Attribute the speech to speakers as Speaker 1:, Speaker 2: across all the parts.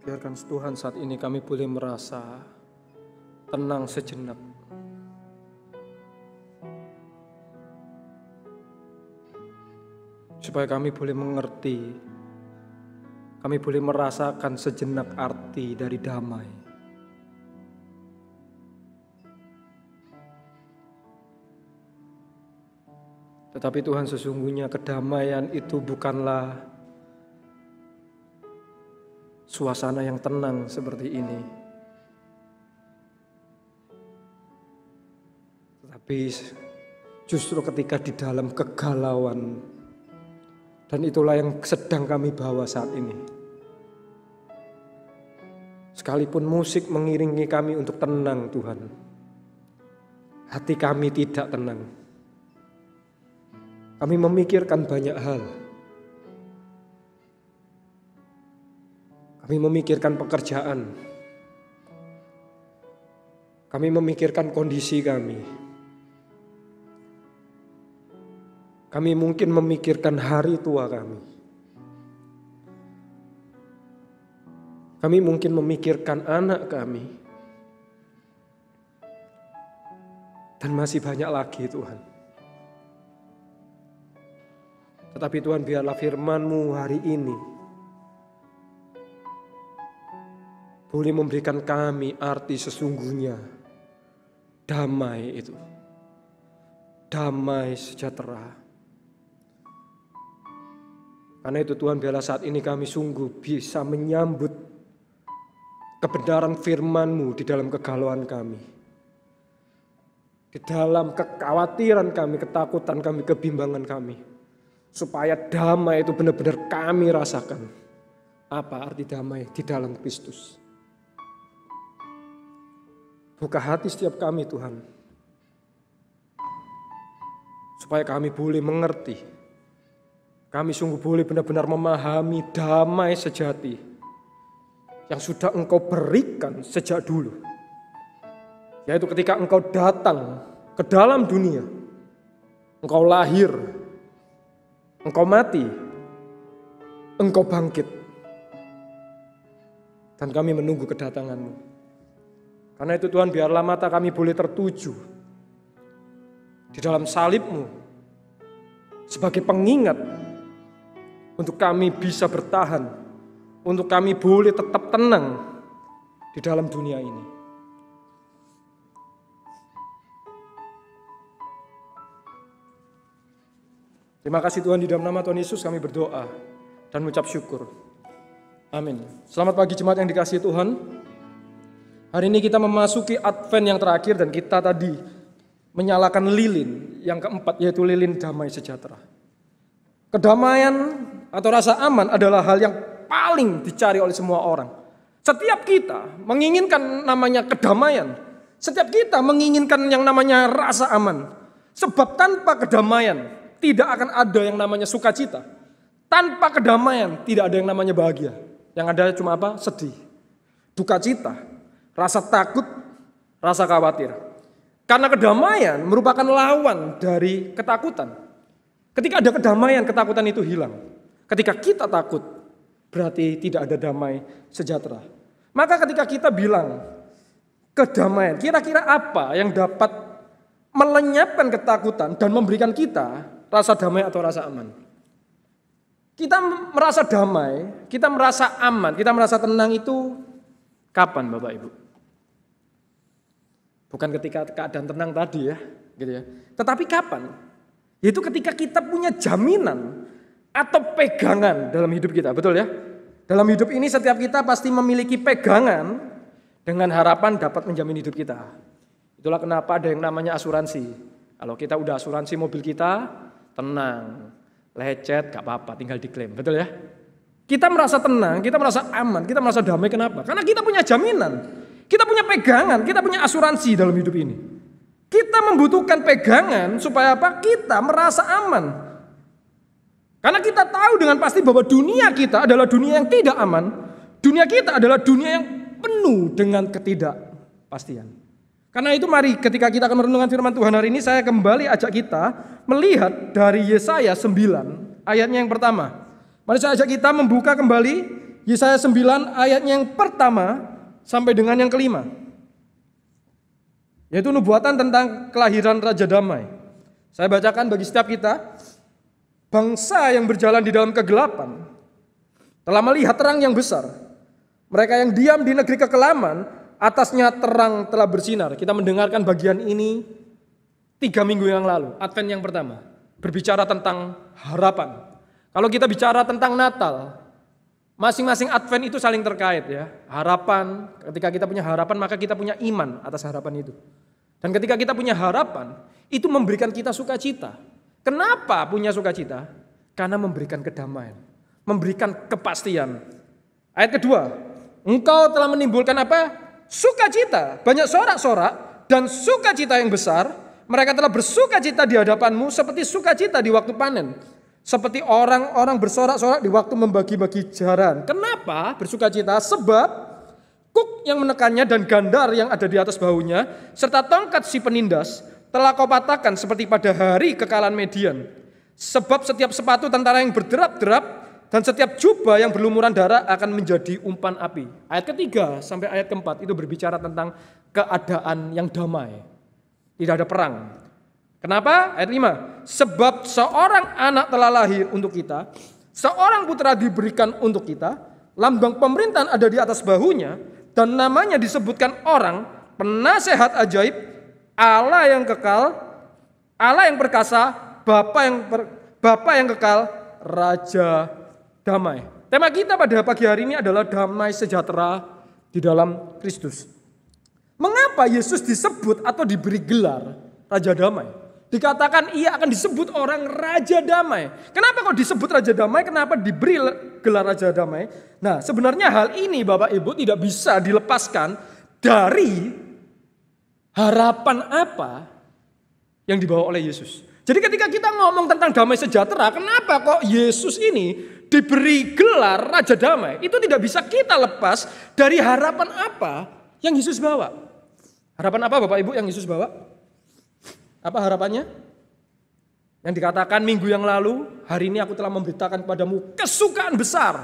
Speaker 1: Biarkan Tuhan saat ini kami boleh merasa tenang sejenak. Supaya kami boleh mengerti, kami boleh merasakan sejenak arti dari damai. Tetapi Tuhan, sesungguhnya kedamaian itu bukanlah suasana yang tenang seperti ini. Tetapi justru ketika di dalam kegalauan, dan itulah yang sedang kami bawa saat ini. Sekalipun musik mengiringi kami untuk tenang, Tuhan, hati kami tidak tenang. Kami memikirkan banyak hal. Kami memikirkan pekerjaan. Kami memikirkan kondisi kami. Kami mungkin memikirkan hari tua kami. Kami mungkin memikirkan anak kami. Dan masih banyak lagi, Tuhan. Tetapi Tuhan, biarlah firman-Mu hari ini boleh memberikan kami arti sesungguhnya damai itu. Damai sejahtera. Karena itu Tuhan, biarlah saat ini kami sungguh bisa menyambut kebenaran firman-Mu di dalam kegalauan kami. Di dalam kekhawatiran kami, ketakutan kami, kebimbangan kami. Supaya damai itu benar-benar kami rasakan. Apa arti damai di dalam Kristus? Buka hati setiap kami, Tuhan. Supaya kami boleh mengerti. Kami sungguh boleh benar-benar memahami damai sejati yang sudah Engkau berikan sejak dulu. Yaitu ketika Engkau datang ke dalam dunia. Engkau lahir. Engkau mati. Engkau bangkit. Dan kami menunggu kedatangan-Mu. Karena itu Tuhan, biarlah mata kami boleh tertuju di dalam salib-Mu sebagai pengingat untuk kami bisa bertahan, untuk kami boleh tetap tenang di dalam dunia ini. Terima kasih Tuhan, di dalam nama Tuhan Yesus kami berdoa dan mengucap syukur. Amin. Selamat pagi jemaat yang dikasihi Tuhan. Hari ini kita memasuki Advent yang terakhir dan kita tadi menyalakan lilin yang keempat, yaitu lilin damai sejahtera. Kedamaian atau rasa aman adalah hal yang paling dicari oleh semua orang. Setiap kita menginginkan namanya kedamaian. Setiap kita menginginkan yang namanya rasa aman. Sebab tanpa kedamaian tidak akan ada yang namanya sukacita. Tanpa kedamaian tidak ada yang namanya bahagia. Yang ada cuma apa? Sedih, duka cita, rasa takut, rasa khawatir. Karena kedamaian merupakan lawan dari ketakutan. Ketika ada kedamaian, ketakutan itu hilang. Ketika kita takut, berarti tidak ada damai sejahtera. Maka ketika kita bilang kedamaian, kira-kira apa yang dapat melenyapkan ketakutan dan memberikan kita rasa damai atau rasa aman? Kita merasa damai, kita merasa aman, kita merasa tenang itu kapan Bapak Ibu? Bukan ketika keadaan tenang tadi ya, gitu ya. Tetapi kapan? Yaitu ketika kita punya jaminan atau pegangan dalam hidup kita, betul ya? Dalam hidup ini setiap kita pasti memiliki pegangan dengan harapan dapat menjamin hidup kita. Itulah kenapa ada yang namanya asuransi. Kalau kita udah asuransi mobil kita, tenang, lecet, gak apa-apa, tinggal diklaim, betul ya? Kita merasa tenang, kita merasa aman, kita merasa damai, kenapa? Karena kita punya jaminan, kita punya pegangan, kita punya asuransi dalam hidup ini. Kita membutuhkan pegangan supaya apa? Kita merasa aman. Karena kita tahu dengan pasti bahwa dunia kita adalah dunia yang tidak aman. Dunia kita adalah dunia yang penuh dengan ketidakpastian. Karena itu mari ketika kita akan merenungkan firman Tuhan hari ini, saya kembali ajak kita melihat dari Yesaya 9 ayatnya yang pertama. Mari saya ajak kita membuka kembali Yesaya 9 ayatnya yang pertama sampai dengan yang kelima. Yaitu nubuatan tentang kelahiran Raja Damai. Saya bacakan bagi setiap kita. Bangsa yang berjalan di dalam kegelapan telah melihat terang yang besar. Mereka yang diam di negeri kekelaman, atasnya terang telah bersinar. Kita mendengarkan bagian ini 3 minggu yang lalu, Advent yang pertama. Berbicara tentang harapan. Kalau kita bicara tentang Natal, masing-masing Advent itu saling terkait ya. Harapan, ketika kita punya harapan maka kita punya iman atas harapan itu. Dan ketika kita punya harapan, itu memberikan kita sukacita. Kenapa punya sukacita? Karena memberikan kedamaian, memberikan kepastian. Ayat kedua, engkau telah menimbulkan apa? Sukacita, banyak sorak-sorak dan sukacita yang besar. Mereka telah bersukacita di hadapanmu seperti sukacita di waktu panen. Seperti orang-orang bersorak-sorak di waktu membagi-bagi jaran. Kenapa bersukacita? Sebab kuk yang menekannya dan gandar yang ada di atas bahunya, serta tongkat si penindas, telah kau patahkan seperti pada hari kekalahan Median. Sebab setiap sepatu tentara yang berderap-derap dan setiap jubah yang berlumuran darah akan menjadi umpan api. Ayat ketiga sampai ayat keempat itu berbicara tentang keadaan yang damai. Tidak ada perang. Kenapa? Ayat 5. Sebab seorang anak telah lahir untuk kita, seorang putra diberikan untuk kita, lambang pemerintahan ada di atas bahunya, dan namanya disebutkan orang, penasehat ajaib, Allah yang kekal, Allah yang perkasa, Bapa yang kekal, Raja damai. Tema kita pada pagi hari ini adalah damai sejahtera di dalam Kristus. Mengapa Yesus disebut atau diberi gelar Raja Damai? Dikatakan ia akan disebut orang Raja Damai. Kenapa kok disebut Raja Damai? Kenapa diberi gelar Raja Damai? Nah, sebenarnya hal ini Bapak Ibu tidak bisa dilepaskan dari harapan apa yang dibawa oleh Yesus. Jadi ketika kita ngomong tentang damai sejahtera, kenapa kok Yesus ini diberi gelar Raja Damai? Itu tidak bisa kita lepas dari harapan apa yang Yesus bawa. Harapan apa Bapak Ibu yang Yesus bawa? Apa harapannya? Yang dikatakan minggu yang lalu, hari ini aku telah memberitakan kepadamu kesukaan besar.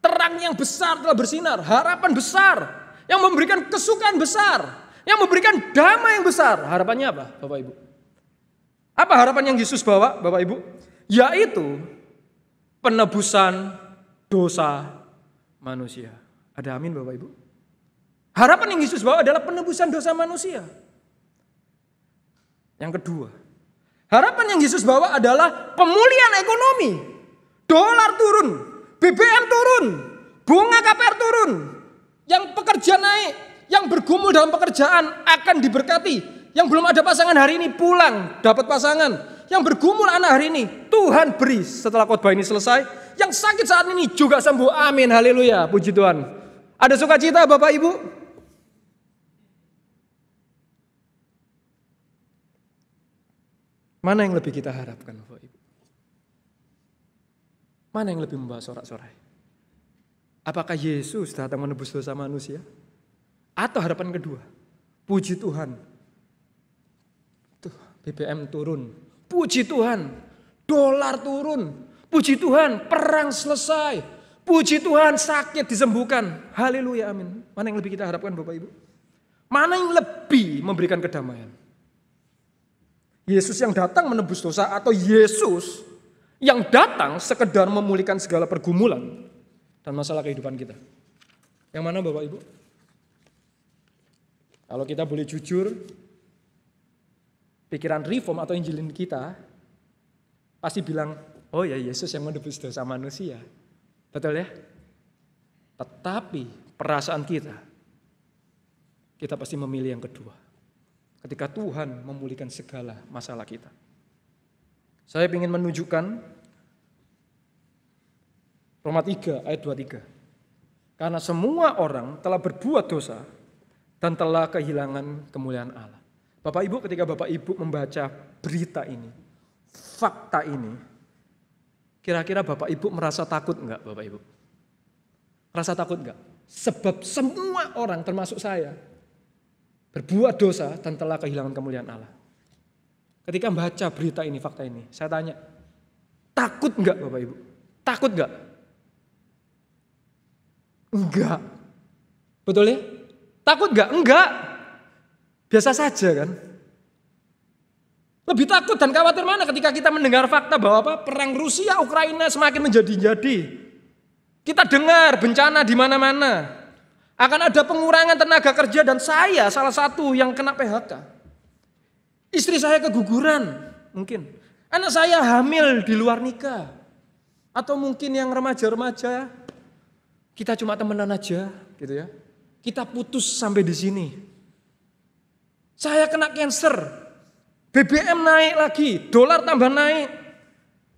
Speaker 1: Terang yang besar telah bersinar, harapan besar. Yang memberikan kesukaan besar. Yang memberikan damai yang besar. Harapannya apa Bapak Ibu? Apa harapan yang Yesus bawa Bapak Ibu? Yaitu penebusan dosa manusia. Ada amin Bapak Ibu? Harapan yang Yesus bawa adalah penebusan dosa manusia. Yang kedua, harapan yang Yesus bawa adalah pemulihan ekonomi. Dolar turun, BBM turun, bunga KPR turun. Yang pekerja naik, yang bergumul dalam pekerjaan akan diberkati. Yang belum ada pasangan hari ini pulang, dapat pasangan. Yang bergumul anak hari ini, Tuhan beri setelah khotbah ini selesai. Yang sakit saat ini juga sembuh, amin, haleluya, puji Tuhan. Ada sukacita Bapak Ibu? Mana yang lebih kita harapkan Bapak Ibu? Mana yang lebih membawa sorak-sorai? Apakah Yesus datang menebus dosa manusia? Atau harapan kedua, puji Tuhan, tuh BBM turun, puji Tuhan, dolar turun, puji Tuhan, perang selesai, puji Tuhan, sakit disembuhkan, haleluya, amin. Mana yang lebih kita harapkan Bapak Ibu? Mana yang lebih memberikan kedamaian? Yesus yang datang menebus dosa atau Yesus yang datang sekedar memulihkan segala pergumulan dan masalah kehidupan kita? Yang mana Bapak Ibu? Kalau kita boleh jujur, pikiran reform atau injilin kita pasti bilang, oh ya Yesus yang menebus dosa manusia. Betul ya? Tetapi perasaan kita pasti memilih yang kedua. Ketika Tuhan memulihkan segala masalah kita. Saya ingin menunjukkan Roma 3 ayat 23. Karena semua orang telah berbuat dosa dan telah kehilangan kemuliaan Allah. Bapak Ibu, ketika Bapak Ibu membaca berita ini, fakta ini, kira-kira Bapak Ibu merasa takut enggak Bapak Ibu? Merasa takut enggak? Sebab semua orang termasuk saya berbuat dosa dan telah kehilangan kemuliaan Allah. Ketika membaca berita ini, fakta ini, saya tanya, takut enggak Bapak Ibu? Takut enggak? Enggak. Betul ya? Takut enggak? Enggak. Biasa saja kan. Lebih takut dan khawatir mana ketika kita mendengar fakta bahwa perang Rusia Ukraina semakin menjadi-jadi. Kita dengar bencana di mana-mana. Akan ada pengurangan tenaga kerja dan saya salah satu yang kena PHK. Istri saya keguguran mungkin. Anak saya hamil di luar nikah. Atau mungkin yang remaja-remaja kita cuma temenan aja gitu ya. Kita putus sampai di sini. Saya kena cancer. BBM naik lagi, dolar tambah naik.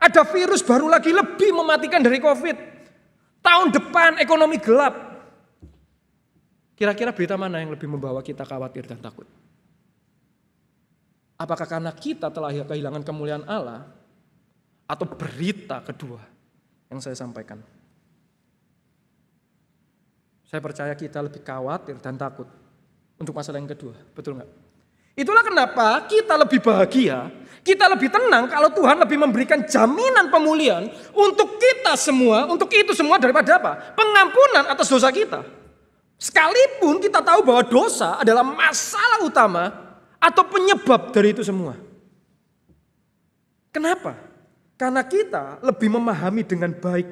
Speaker 1: Ada virus baru lagi lebih mematikan dari COVID. Tahun depan ekonomi gelap. Kira-kira berita mana yang lebih membawa kita khawatir dan takut? Apakah karena kita telah kehilangan kemuliaan Allah? Atau berita kedua yang saya sampaikan? Saya percaya kita lebih khawatir dan takut untuk masalah yang kedua. Betul nggak? Itulah kenapa kita lebih bahagia, kita lebih tenang kalau Tuhan lebih memberikan jaminan pemulihan untuk kita semua, untuk itu semua daripada apa? Pengampunan atas dosa kita. Sekalipun kita tahu bahwa dosa adalah masalah utama atau penyebab dari itu semua. Kenapa? Karena kita lebih memahami dengan baik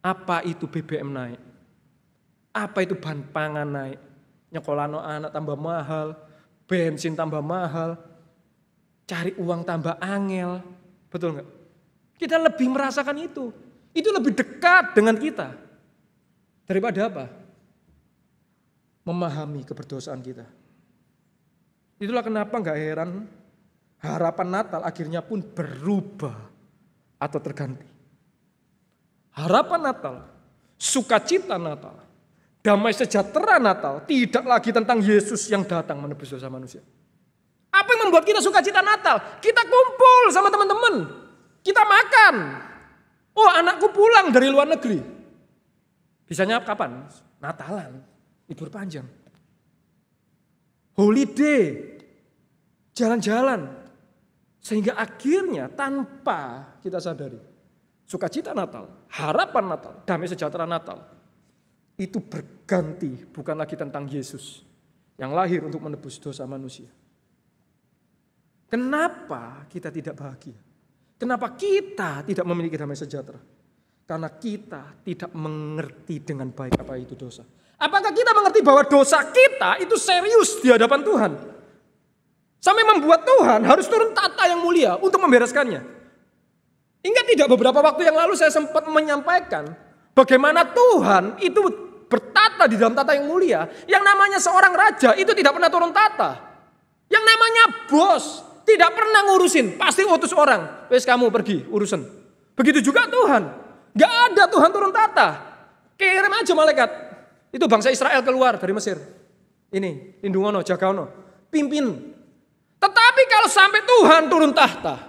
Speaker 1: apa itu BBM naik, apa itu bahan pangan naik. Nyekolano anak tambah mahal, bensin tambah mahal, cari uang tambah angel, betul nggak? Kita lebih merasakan itu lebih dekat dengan kita daripada apa? Memahami keberdosaan kita. Itulah kenapa nggak heran harapan Natal akhirnya pun berubah atau terganti. Harapan Natal, sukacita Natal, damai sejahtera Natal tidak lagi tentang Yesus yang datang menebus dosa manusia. Apa yang membuat kita sukacita Natal? Kita kumpul sama teman-teman. Kita makan. Oh, anakku pulang dari luar negeri. Bisanya kapan? Natalan, libur panjang. Holiday, jalan-jalan. Sehingga akhirnya tanpa kita sadari, sukacita Natal, harapan Natal, damai sejahtera Natal, itu berganti bukan lagi tentang Yesus yang lahir untuk menebus dosa manusia. Kenapa kita tidak bahagia? Kenapa kita tidak memiliki damai sejahtera? Karena kita tidak mengerti dengan baik apa itu dosa. Apakah kita mengerti bahwa dosa kita itu serius di hadapan Tuhan? Sampai membuat Tuhan harus turun tata yang mulia untuk membereskannya. Ingat tidak beberapa waktu yang lalu saya sempat menyampaikan bagaimana Tuhan itu bertata di dalam tata yang mulia. Yang namanya seorang raja itu tidak pernah turun tata. Yang namanya bos tidak pernah ngurusin. Pasti utus orang. Wes kamu pergi urusan. Begitu juga Tuhan. Gak ada Tuhan turun tata. Kirim aja malaikat. Itu bangsa Israel keluar dari Mesir. Ini lindungono, jagaono. Pimpin. Tetapi kalau sampai Tuhan turun tahta.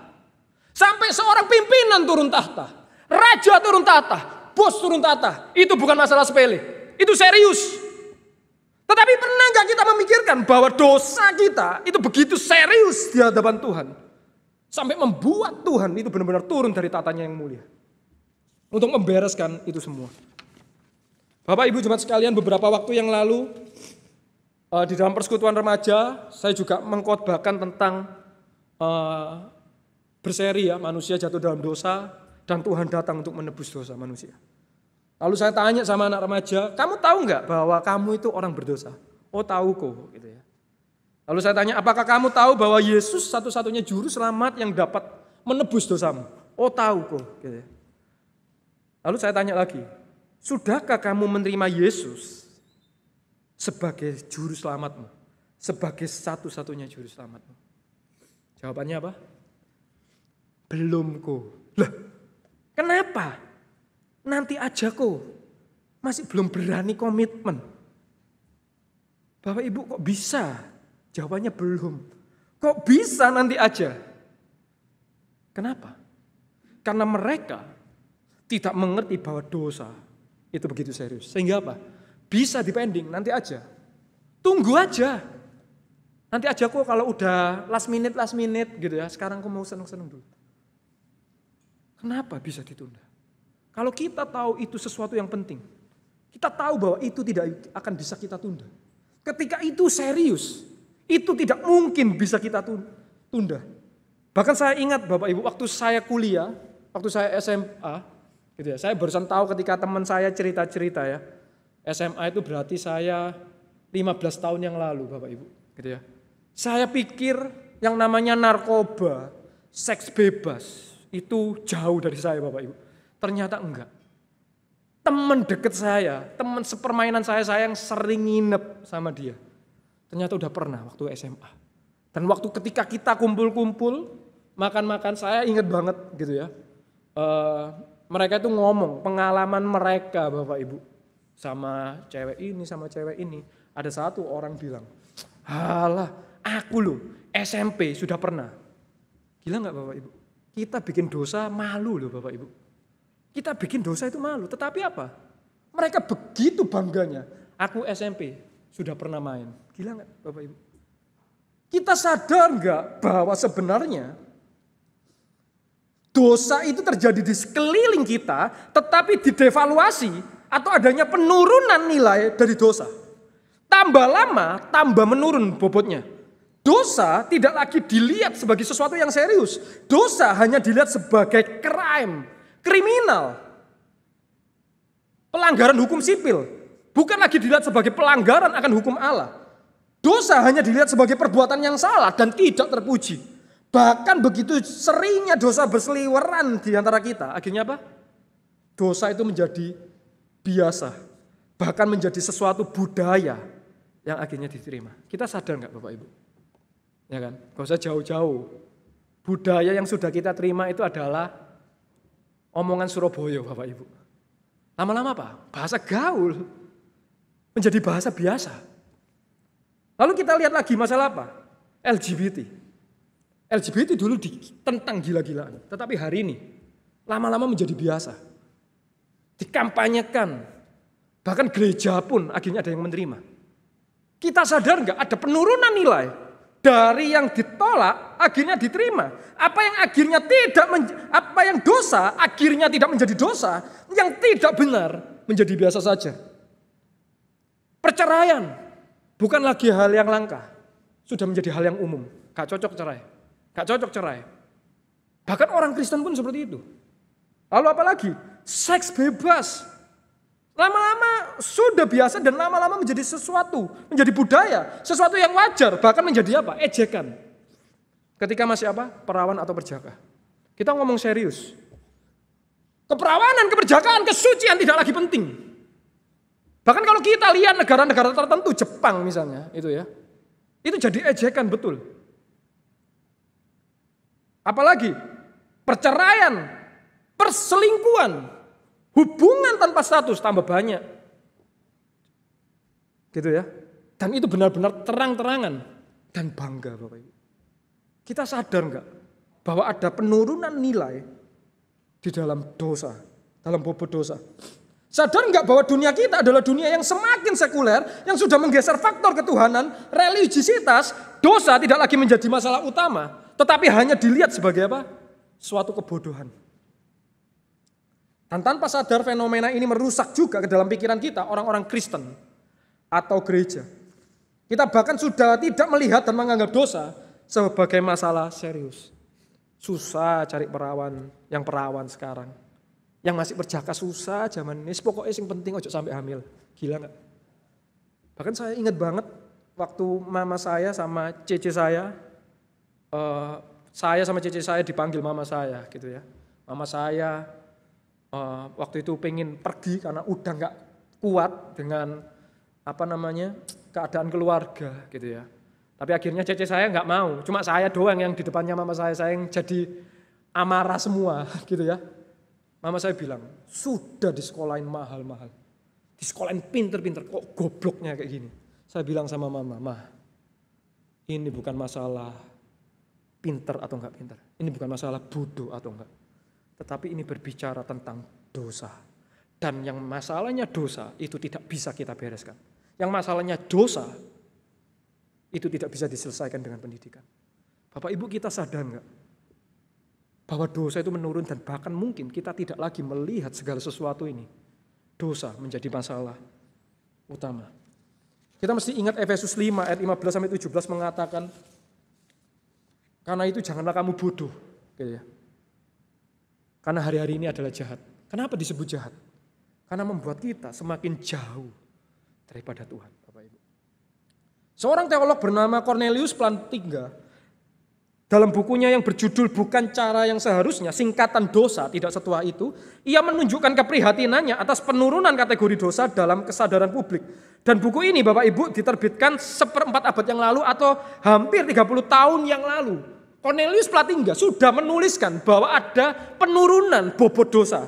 Speaker 1: Sampai seorang pimpinan turun tahta. Raja turun tahta. Bos turun tahta. Itu bukan masalah sepele. Itu serius. Tetapi pernah gak kita memikirkan bahwa dosa kita itu begitu serius di hadapan Tuhan. Sampai membuat Tuhan itu benar-benar turun dari tatanya yang mulia. Untuk membereskan itu semua. Bapak Ibu jemaat sekalian, beberapa waktu yang lalu di dalam persekutuan remaja saya juga mengkhotbahkan tentang berseri ya, manusia jatuh dalam dosa dan Tuhan datang untuk menebus dosa manusia. Lalu saya tanya sama anak remaja, kamu tahu nggak bahwa kamu itu orang berdosa? Oh tahu kok, gitu ya. Lalu saya tanya, apakah kamu tahu bahwa Yesus satu-satunya juru selamat yang dapat menebus dosamu? Oh tahu kok, gitu ya. Lalu saya tanya lagi, sudahkah kamu menerima Yesus sebagai juru selamatmu? Sebagai satu-satunya juru selamatmu? Jawabannya apa? Belum kok. Lah, kenapa? Nanti aja kok, masih belum berani komitmen. Bapak Ibu kok bisa? Jawabannya belum. Kok bisa nanti aja? Kenapa? Karena mereka tidak mengerti bahwa dosa itu begitu serius. Sehingga apa? Bisa dipending, nanti aja. Tunggu aja. Nanti aja kok kalau udah last minute gitu ya. Sekarang kok mau seneng-seneng dulu. Kenapa bisa ditunda? Kalau kita tahu itu sesuatu yang penting, kita tahu bahwa itu tidak akan bisa kita tunda. Ketika itu serius, itu tidak mungkin bisa kita tunda. Bahkan saya ingat Bapak Ibu, waktu saya kuliah, waktu saya SMA, gitu ya, saya barusan tahu ketika teman saya cerita-cerita ya, SMA itu berarti saya 15 tahun yang lalu Bapak Ibu, gitu ya. Saya pikir yang namanya narkoba, seks bebas, itu jauh dari saya Bapak Ibu. Ternyata enggak. Teman deket saya, teman sepermainan saya yang sering nginep sama dia. Ternyata udah pernah waktu SMA. Dan waktu ketika kita kumpul-kumpul, makan-makan, saya ingat banget gitu ya. Mereka itu ngomong pengalaman mereka Bapak Ibu. Sama cewek ini. Ada satu orang bilang, halah aku loh SMP sudah pernah. Gila gak Bapak Ibu? Kita bikin dosa malu loh Bapak Ibu. Kita bikin dosa itu malu, tetapi apa? Mereka begitu bangganya. Aku SMP sudah pernah main. Gila gak Bapak Ibu? Kita sadar gak bahwa sebenarnya dosa itu terjadi di sekeliling kita, tetapi didevaluasi atau adanya penurunan nilai dari dosa. Tambah lama, tambah menurun bobotnya. Dosa tidak lagi dilihat sebagai sesuatu yang serius. Dosa hanya dilihat sebagai crime, kriminal. Pelanggaran hukum sipil. Bukan lagi dilihat sebagai pelanggaran akan hukum Allah. Dosa hanya dilihat sebagai perbuatan yang salah dan tidak terpuji. Bahkan begitu seringnya dosa berseliweran di antara kita. Akhirnya apa? Dosa itu menjadi biasa. Bahkan menjadi sesuatu budaya yang akhirnya diterima. Kita sadar nggak Bapak Ibu? Ya kan? Gak usah jauh-jauh. Budaya yang sudah kita terima itu adalah omongan Surabaya Bapak Ibu. Lama-lama apa? Bahasa gaul. Menjadi bahasa biasa. Lalu kita lihat lagi masalah apa? LGBT. LGBT dulu ditentang gila-gilaan. Tetapi hari ini lama-lama menjadi biasa. Dikampanyekan. Bahkan gereja pun akhirnya ada yang menerima. Kita sadar nggak ada penurunan nilai dari yang ditolak akhirnya diterima. Apa yang dosa akhirnya tidak menjadi dosa, yang tidak benar menjadi biasa saja. Perceraian bukan lagi hal yang langka, sudah menjadi hal yang umum. Gak cocok cerai. Bahkan orang Kristen pun seperti itu. Lalu apalagi seks bebas. Lama-lama sudah biasa dan lama-lama menjadi sesuatu, menjadi budaya, sesuatu yang wajar, bahkan menjadi apa? Ejekan. Ketika masih apa? Perawan atau perjaka. Kita ngomong serius. Keperawanan, keperjakaan, kesucian tidak lagi penting. Bahkan kalau kita lihat negara-negara tertentu, Jepang misalnya, itu ya. Itu jadi ejekan betul. Apalagi perceraian, perselingkuhan, hubungan tanpa status tambah banyak. Gitu ya. Dan itu benar-benar terang-terangan dan bangga Bapak Ibu. Kita sadar enggak bahwa ada penurunan nilai di dalam dosa, dalam bobot dosa. Sadar enggak bahwa dunia kita adalah dunia yang semakin sekuler, yang sudah menggeser faktor ketuhanan, religiositas, dosa tidak lagi menjadi masalah utama, tetapi hanya dilihat sebagai apa? Suatu kebodohan. Dan tanpa sadar fenomena ini merusak juga ke dalam pikiran kita orang-orang Kristen atau gereja. Kita bahkan sudah tidak melihat dan menganggap dosa sebagai masalah serius. Susah cari perawan sekarang. Yang masih perjaka susah zaman ini. Pokoknya yang penting ojo sampai hamil. Gila gak? Bahkan saya ingat banget waktu mama saya sama cece saya sama cece saya dipanggil mama saya gitu ya. Mama saya waktu itu pengen pergi karena udah gak kuat dengan keadaan keluarga gitu ya. Tapi akhirnya cece saya nggak mau, cuma saya doang yang di depannya mama saya yang jadi amarah semua gitu ya. Mama saya bilang, sudah disekolahin mahal-mahal, disekolahin pinter-pinter, kok gobloknya kayak gini. Saya bilang sama mama, "Mah, ini bukan masalah pinter atau nggak pinter, ini bukan masalah bodoh atau enggak, tetapi ini berbicara tentang dosa. Dan yang masalahnya dosa itu tidak bisa kita bereskan. Yang masalahnya dosa itu tidak bisa diselesaikan dengan pendidikan." Bapak Ibu kita sadar enggak? bahwa dosa itu menurun dan bahkan mungkin kita tidak lagi melihat segala sesuatu ini. Dosa menjadi masalah utama. Kita mesti ingat Efesus 5 ayat 15-17 mengatakan, karena itu janganlah kamu bodoh. Gitu ya. Karena hari-hari ini adalah jahat. Kenapa disebut jahat? Karena membuat kita semakin jauh daripada Tuhan. Bapak Ibu. Seorang teolog bernama Cornelius Plantinga, dalam bukunya yang berjudul Bukan Cara Yang Seharusnya, singkatan dosa tidak setua itu, ia menunjukkan keprihatinannya atas penurunan kategori dosa dalam kesadaran publik. Dan buku ini Bapak Ibu diterbitkan seperempat abad yang lalu atau hampir 30 tahun yang lalu. Cornelius Plantinga sudah menuliskan bahwa ada penurunan bobot dosa.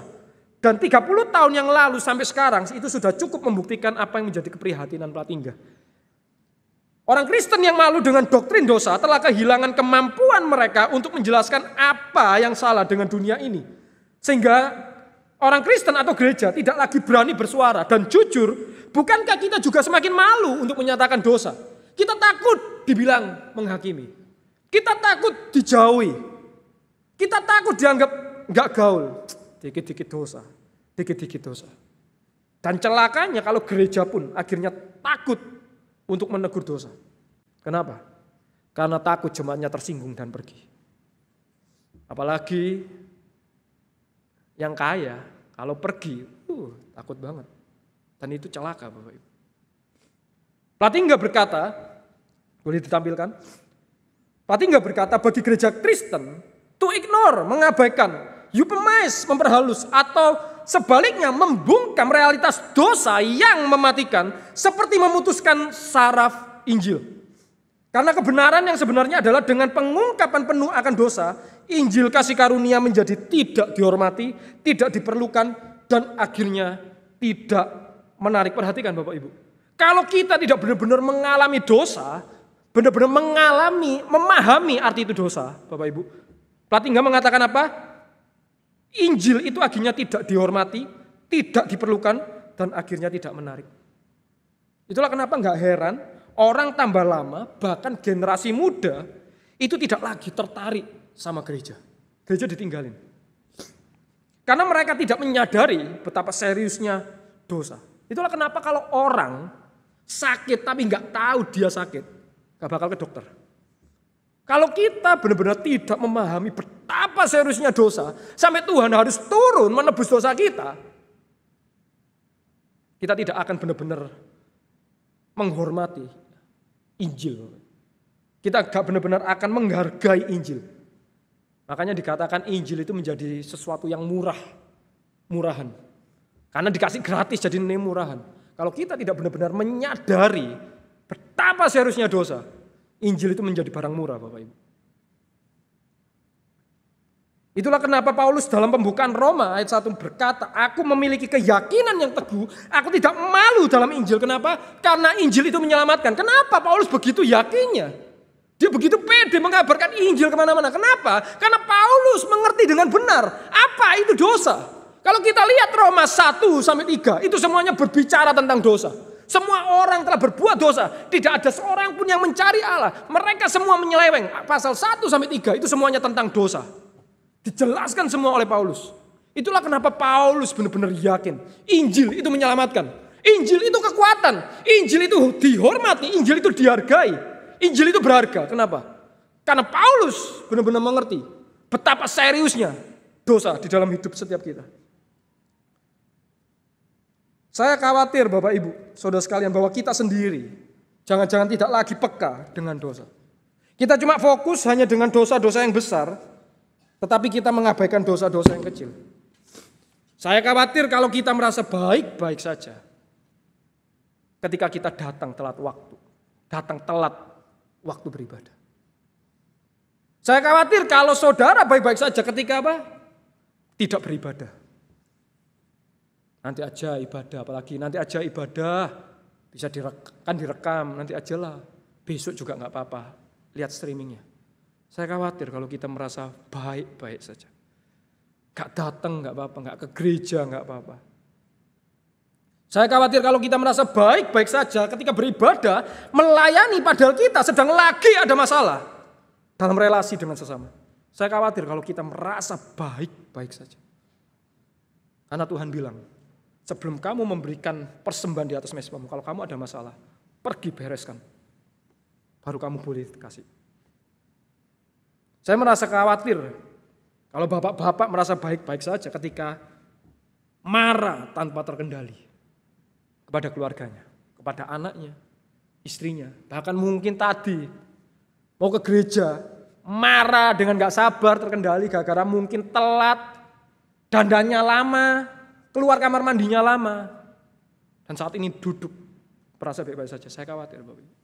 Speaker 1: Dan 30 tahun yang lalu sampai sekarang itu sudah cukup membuktikan apa yang menjadi keprihatinan Plantinga. Orang Kristen yang malu dengan doktrin dosa telah kehilangan kemampuan mereka untuk menjelaskan apa yang salah dengan dunia ini. Sehingga orang Kristen atau gereja tidak lagi berani bersuara. Dan jujur, bukankah kita juga semakin malu untuk menyatakan dosa? Kita takut dibilang menghakimi. Kita takut dijauhi. Kita takut dianggap enggak gaul. Dikit-dikit dosa. Dikit-dikit dosa. Dan celakanya kalau gereja pun akhirnya takut untuk menegur dosa. Kenapa? Karena takut jemaatnya tersinggung dan pergi. Apalagi yang kaya, kalau pergi, takut banget. Dan itu celaka Bapak Ibu. Plantinga berkata, boleh ditampilkan? Plantinga berkata bagi gereja Kristen, to ignore, mengabaikan, euphemize, memperhalus, atau sebaliknya membungkam realitas dosa yang mematikan seperti memutuskan saraf Injil. Karena kebenaran yang sebenarnya adalah dengan pengungkapan penuh akan dosa, Injil kasih karunia menjadi tidak dihormati, tidak diperlukan, dan akhirnya tidak menarik. Perhatikan Bapak Ibu. Kalau kita tidak benar-benar mengalami dosa, benar-benar memahami arti itu dosa, Bapak Ibu. Plantinga mengatakan apa? Injil itu akhirnya tidak dihormati, tidak diperlukan, dan akhirnya tidak menarik. Itulah kenapa nggak heran orang tambah lama, bahkan generasi muda, itu tidak lagi tertarik sama gereja. Gereja ditinggalin. Karena mereka tidak menyadari betapa seriusnya dosa. Itulah kenapa kalau orang sakit tapi nggak tahu dia sakit, nggak bakal ke dokter. Kalau kita benar-benar tidak memahami betapa seriusnya dosa, sampai Tuhan harus turun menebus dosa kita, kita tidak akan benar-benar menghormati Injil. Kita gak benar-benar akan menghargai Injil. Makanya dikatakan Injil itu menjadi sesuatu yang murahan. Karena dikasih gratis jadi murahan. Kalau kita tidak benar-benar menyadari betapa seriusnya dosa, Injil itu menjadi barang murah Bapak Ibu. Itulah kenapa Paulus dalam pembukaan Roma ayat 1 berkata, aku memiliki keyakinan yang teguh, aku tidak malu dalam Injil. Kenapa? Karena Injil itu menyelamatkan. Kenapa Paulus begitu yakinnya? Dia begitu pede mengabarkan Injil kemana-mana. Kenapa? Karena Paulus mengerti dengan benar apa itu dosa. Kalau kita lihat Roma 1-3, itu semuanya berbicara tentang dosa. Semua orang telah berbuat dosa. Tidak ada seorang pun yang mencari Allah. Mereka semua menyeleweng. Pasal 1-3 itu semuanya tentang dosa. Dijelaskan semua oleh Paulus. Itulah kenapa Paulus benar-benar yakin Injil itu menyelamatkan. Injil itu kekuatan. Injil itu dihormati. Injil itu dihargai. Injil itu berharga. Kenapa? Karena Paulus benar-benar mengerti betapa seriusnya dosa di dalam hidup setiap kita. Saya khawatir Bapak Ibu, saudara sekalian, bahwa kita sendiri jangan-jangan tidak lagi peka dengan dosa. Kita cuma fokus hanya dengan dosa-dosa yang besar, tetapi kita mengabaikan dosa-dosa yang kecil. Saya khawatir kalau kita merasa baik-baik saja ketika kita datang telat waktu beribadah. Saya khawatir kalau saudara baik-baik saja ketika apa? Tidak beribadah. Nanti aja ibadah, apalagi nanti aja ibadah bisa direkam, nanti ajalah. Besok juga nggak apa-apa, lihat streamingnya. Saya khawatir kalau kita merasa baik-baik saja. Gak datang gak apa-apa, gak ke gereja gak apa-apa. Saya khawatir kalau kita merasa baik-baik saja ketika beribadah, melayani padahal kita sedang lagi ada masalah dalam relasi dengan sesama. Saya khawatir kalau kita merasa baik-baik saja. Karena Tuhan bilang, sebelum kamu memberikan persembahan di atas mezbamu, kalau kamu ada masalah, pergi bereskan. Baru kamu boleh kasih. Saya merasa khawatir kalau bapak-bapak merasa baik-baik saja ketika marah tanpa terkendali kepada keluarganya, kepada anaknya, istrinya. Bahkan mungkin tadi mau ke gereja, marah dengan gak sabar terkendali gara-gara mungkin telat, dandannya lama, keluar kamar mandinya lama. Dan saat ini duduk merasa baik-baik saja. Saya khawatir Bapak Ibu.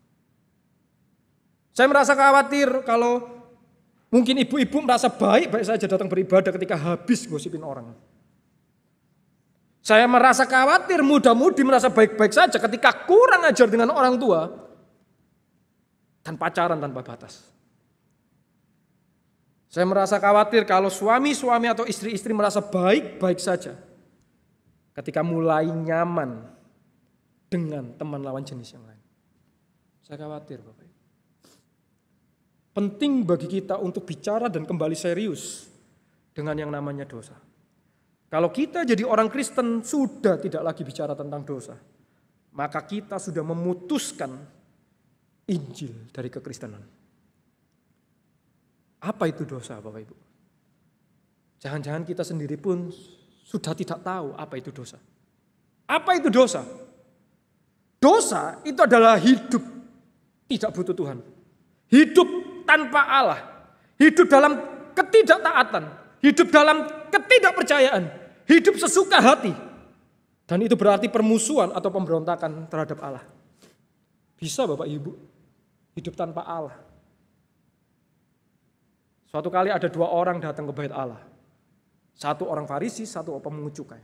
Speaker 1: Saya merasa khawatir kalau mungkin ibu-ibu merasa baik-baik saja datang beribadah ketika habis gosipin orang. Saya merasa khawatir muda-mudi merasa baik-baik saja ketika kurang ajar dengan orang tua dan pacaran tanpa batas. Saya merasa khawatir kalau suami-suami atau istri-istri merasa baik-baik saja ketika mulai nyaman dengan teman lawan jenis yang lain. Saya khawatir Bapak Ibu. Penting bagi kita untuk bicara dan kembali serius dengan yang namanya dosa. Kalau kita jadi orang Kristen sudah tidak lagi bicara tentang dosa, maka kita sudah memutuskan Injil dari kekristenan. Apa itu dosa Bapak Ibu? Jangan-jangan kita sendiri pun sudah tidak tahu apa itu dosa. Apa itu dosa? Dosa itu adalah hidup tidak butuh Tuhan. Hidup tanpa Allah. Hidup dalam ketidaktaatan. Hidup dalam ketidakpercayaan. Hidup sesuka hati. Dan itu berarti permusuhan atau pemberontakan terhadap Allah. Bisa Bapak Ibu hidup tanpa Allah. Suatu kali ada 2 orang datang ke bait Allah. Satu orang Farisi, satu pemungut cukai.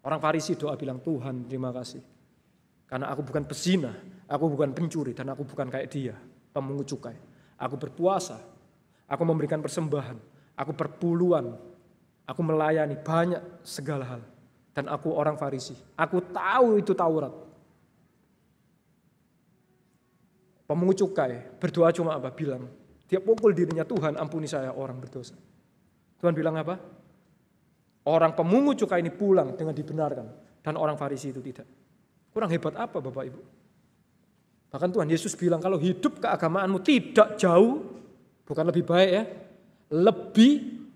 Speaker 1: Orang Farisi doa bilang, Tuhan terima kasih. Karena aku bukan pezina, aku bukan pencuri, dan aku bukan kayak dia, pemungut cukai. Aku berpuasa, aku memberikan persembahan, aku berpuluhan, aku melayani banyak segala hal. Dan aku orang Farisi, aku tahu itu Taurat. Pemungut cukai berdoa cuma apa? Bilang, dia pukul dirinya, Tuhan ampuni saya orang berdosa. Tuhan bilang apa? Orang pemungut cukai ini pulang dengan dibenarkan. Dan orang Farisi itu tidak. Kurang hebat apa Bapak Ibu? Bahkan Tuhan Yesus bilang kalau hidup keagamaanmu tidak jauh, bukan lebih baik ya, lebih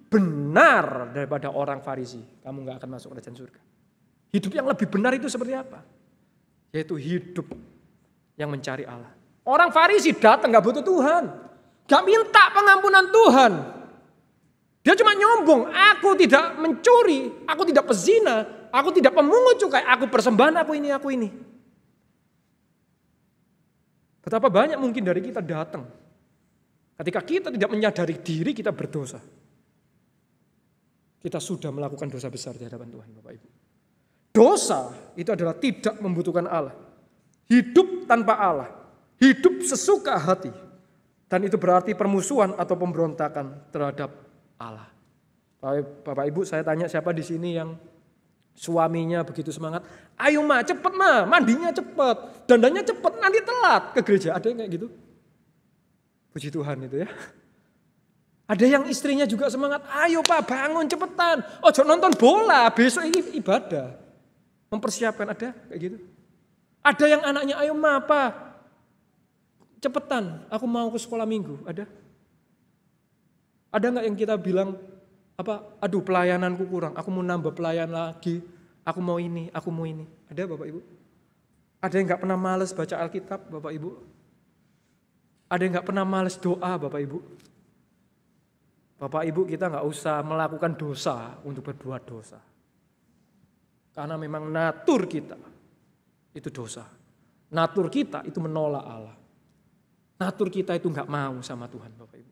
Speaker 1: benar daripada orang Farisi. Kamu gak akan masuk kerajaan surga. Hidup yang lebih benar itu seperti apa? Yaitu hidup yang mencari Allah. Orang Farisi datang gak butuh Tuhan. Gak minta pengampunan Tuhan. Dia cuma nyombong, aku tidak mencuri, aku tidak pezina, aku tidak pemungut cukai, aku persembahan, aku ini. Betapa banyak mungkin dari kita datang ketika kita tidak menyadari diri kita berdosa. Kita sudah melakukan dosa besar di hadapan Tuhan Bapak Ibu. Dosa itu adalah tidak membutuhkan Allah. Hidup tanpa Allah. Hidup sesuka hati. Dan itu berarti permusuhan atau pemberontakan terhadap Allah. Bapak Ibu, saya tanya siapa di sini yang suaminya begitu semangat, ayo ma cepet ma, mandinya cepet, dandannya cepet, nanti telat ke gereja. Ada yang kayak gitu? Puji Tuhan itu ya. Ada yang istrinya juga semangat, ayo pak bangun cepetan, ojo nonton bola, besok ini ibadah. Mempersiapkan, ada kayak gitu. Ada yang anaknya, ayo ma pak, cepetan, aku mau ke sekolah minggu, ada? Ada nggak yang kita bilang, aduh pelayananku kurang, aku mau nambah pelayan lagi, aku mau ini. Ada Bapak Ibu? Ada yang nggak pernah males baca Alkitab Bapak Ibu? Ada yang nggak pernah males doa Bapak Ibu? Bapak Ibu, kita nggak usah melakukan dosa untuk berbuat dosa. Karena memang natur kita itu dosa. Natur kita itu menolak Allah. Natur kita itu nggak mau sama Tuhan Bapak Ibu.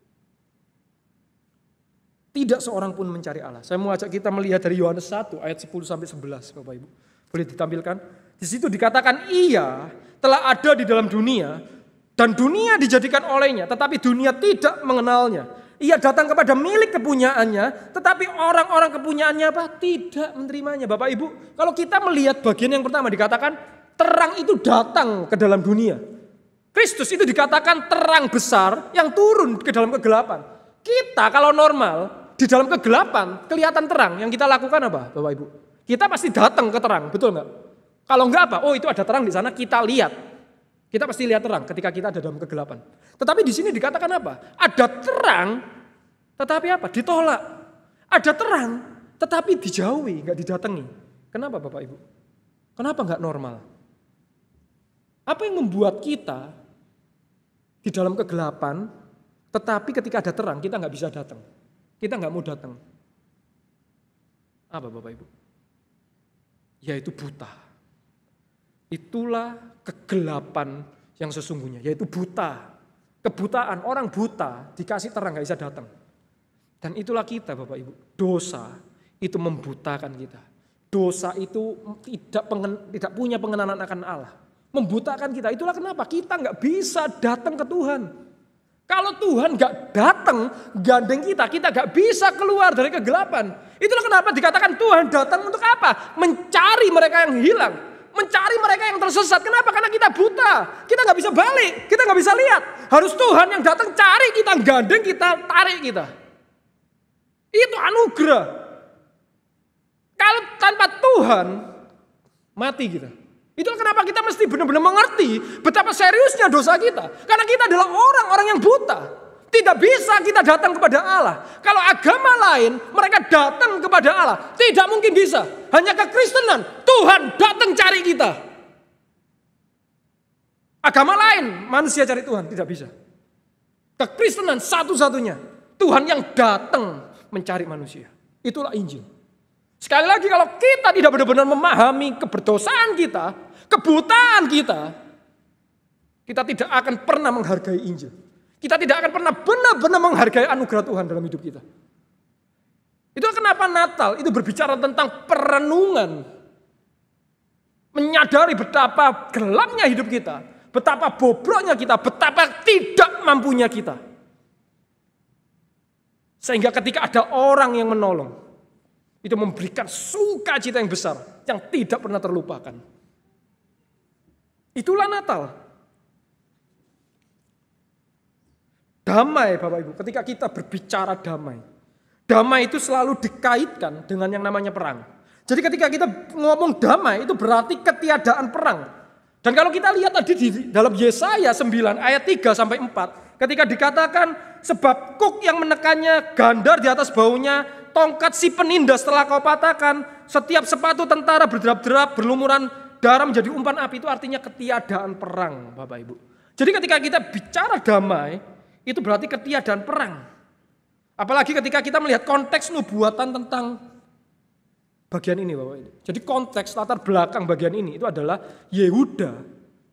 Speaker 1: Tidak seorang pun mencari Allah. Saya mau ajak kita melihat dari Yohanes 1 ayat 10 sampai 11 Bapak Ibu. Boleh ditampilkan? Di situ dikatakan ia telah ada di dalam dunia dan dunia dijadikan olehnya, tetapi dunia tidak mengenalnya. Ia datang kepada milik kepunyaannya, tetapi orang-orang kepunyaannya tidak menerimanya. Bapak Ibu, kalau kita melihat bagian yang pertama dikatakan terang itu datang ke dalam dunia. Kristus itu dikatakan terang besar yang turun ke dalam kegelapan. Kita kalau normal di dalam kegelapan kelihatan terang, yang kita lakukan apa Bapak Ibu? Kita pasti datang ke terang, betul nggak? Kalau enggak apa? Oh itu ada terang di sana, kita lihat. Kita pasti lihat terang ketika kita ada dalam kegelapan. Tetapi di sini dikatakan apa? Ada terang, tetapi apa? Ditolak. Ada terang, tetapi dijauhi, nggak didatangi. Kenapa Bapak Ibu? Kenapa nggak normal? Apa yang membuat kita di dalam kegelapan, tetapi ketika ada terang kita nggak bisa datang? Kita nggak mau datang. Apa Bapak Ibu? Yaitu buta. Itulah kegelapan yang sesungguhnya, yaitu buta. Kebutaan, orang buta dikasih terang nggak bisa datang. Dan itulah kita Bapak Ibu. Dosa itu membutakan kita. Dosa itu tidak punya pengenalan akan Allah. Membutakan kita. Itulah kenapa kita nggak bisa datang ke Tuhan. Kalau Tuhan nggak datang gandeng kita nggak bisa keluar dari kegelapan. Itulah kenapa dikatakan Tuhan datang untuk apa? Mencari mereka yang hilang. Mencari mereka yang tersesat. Kenapa? Karena kita buta. Kita nggak bisa balik. Kita nggak bisa lihat. Harus Tuhan yang datang cari kita, gandeng kita, tarik kita. Itu anugerah. Kalau tanpa Tuhan, mati kita. Itulah kenapa kita mesti benar-benar mengerti betapa seriusnya dosa kita. Karena kita adalah orang-orang yang buta. Tidak bisa kita datang kepada Allah. Kalau agama lain, mereka datang kepada Allah. Tidak mungkin bisa. Hanya kekristenan, Tuhan datang cari kita. Agama lain, manusia cari Tuhan, tidak bisa. Kekristenan satu-satunya. Tuhan yang datang mencari manusia. Itulah Injil. Sekali lagi kalau kita tidak benar-benar memahami keberdosaan kita, kebutaan kita tidak akan pernah menghargai Injil. Kita tidak akan pernah benar-benar menghargai anugerah Tuhan dalam hidup kita. Itulah kenapa Natal itu berbicara tentang perenungan. Menyadari betapa gelapnya hidup kita, betapa bobroknya kita, betapa tidak mampunya kita. Sehingga ketika ada orang yang menolong, itu memberikan sukacita yang besar, yang tidak pernah terlupakan. Itulah Natal. Damai Bapak Ibu, ketika kita berbicara damai. Damai itu selalu dikaitkan dengan yang namanya perang. Jadi ketika kita ngomong damai itu berarti ketiadaan perang. Dan kalau kita lihat tadi di dalam Yesaya 9 ayat 3 sampai 4. Ketika dikatakan sebab kuk yang menekannya gandar di atas baunya, tongkat si penindas telah kau patahkan, setiap sepatu tentara berderap-derap berlumuran darah menjadi umpan api. Itu artinya ketiadaan perang Bapak Ibu. Jadi ketika kita bicara damai, itu berarti ketiadaan perang. Apalagi ketika kita melihat konteks nubuatan tentang bagian ini Bapak Ibu. Jadi konteks latar belakang bagian ini itu adalah Yehuda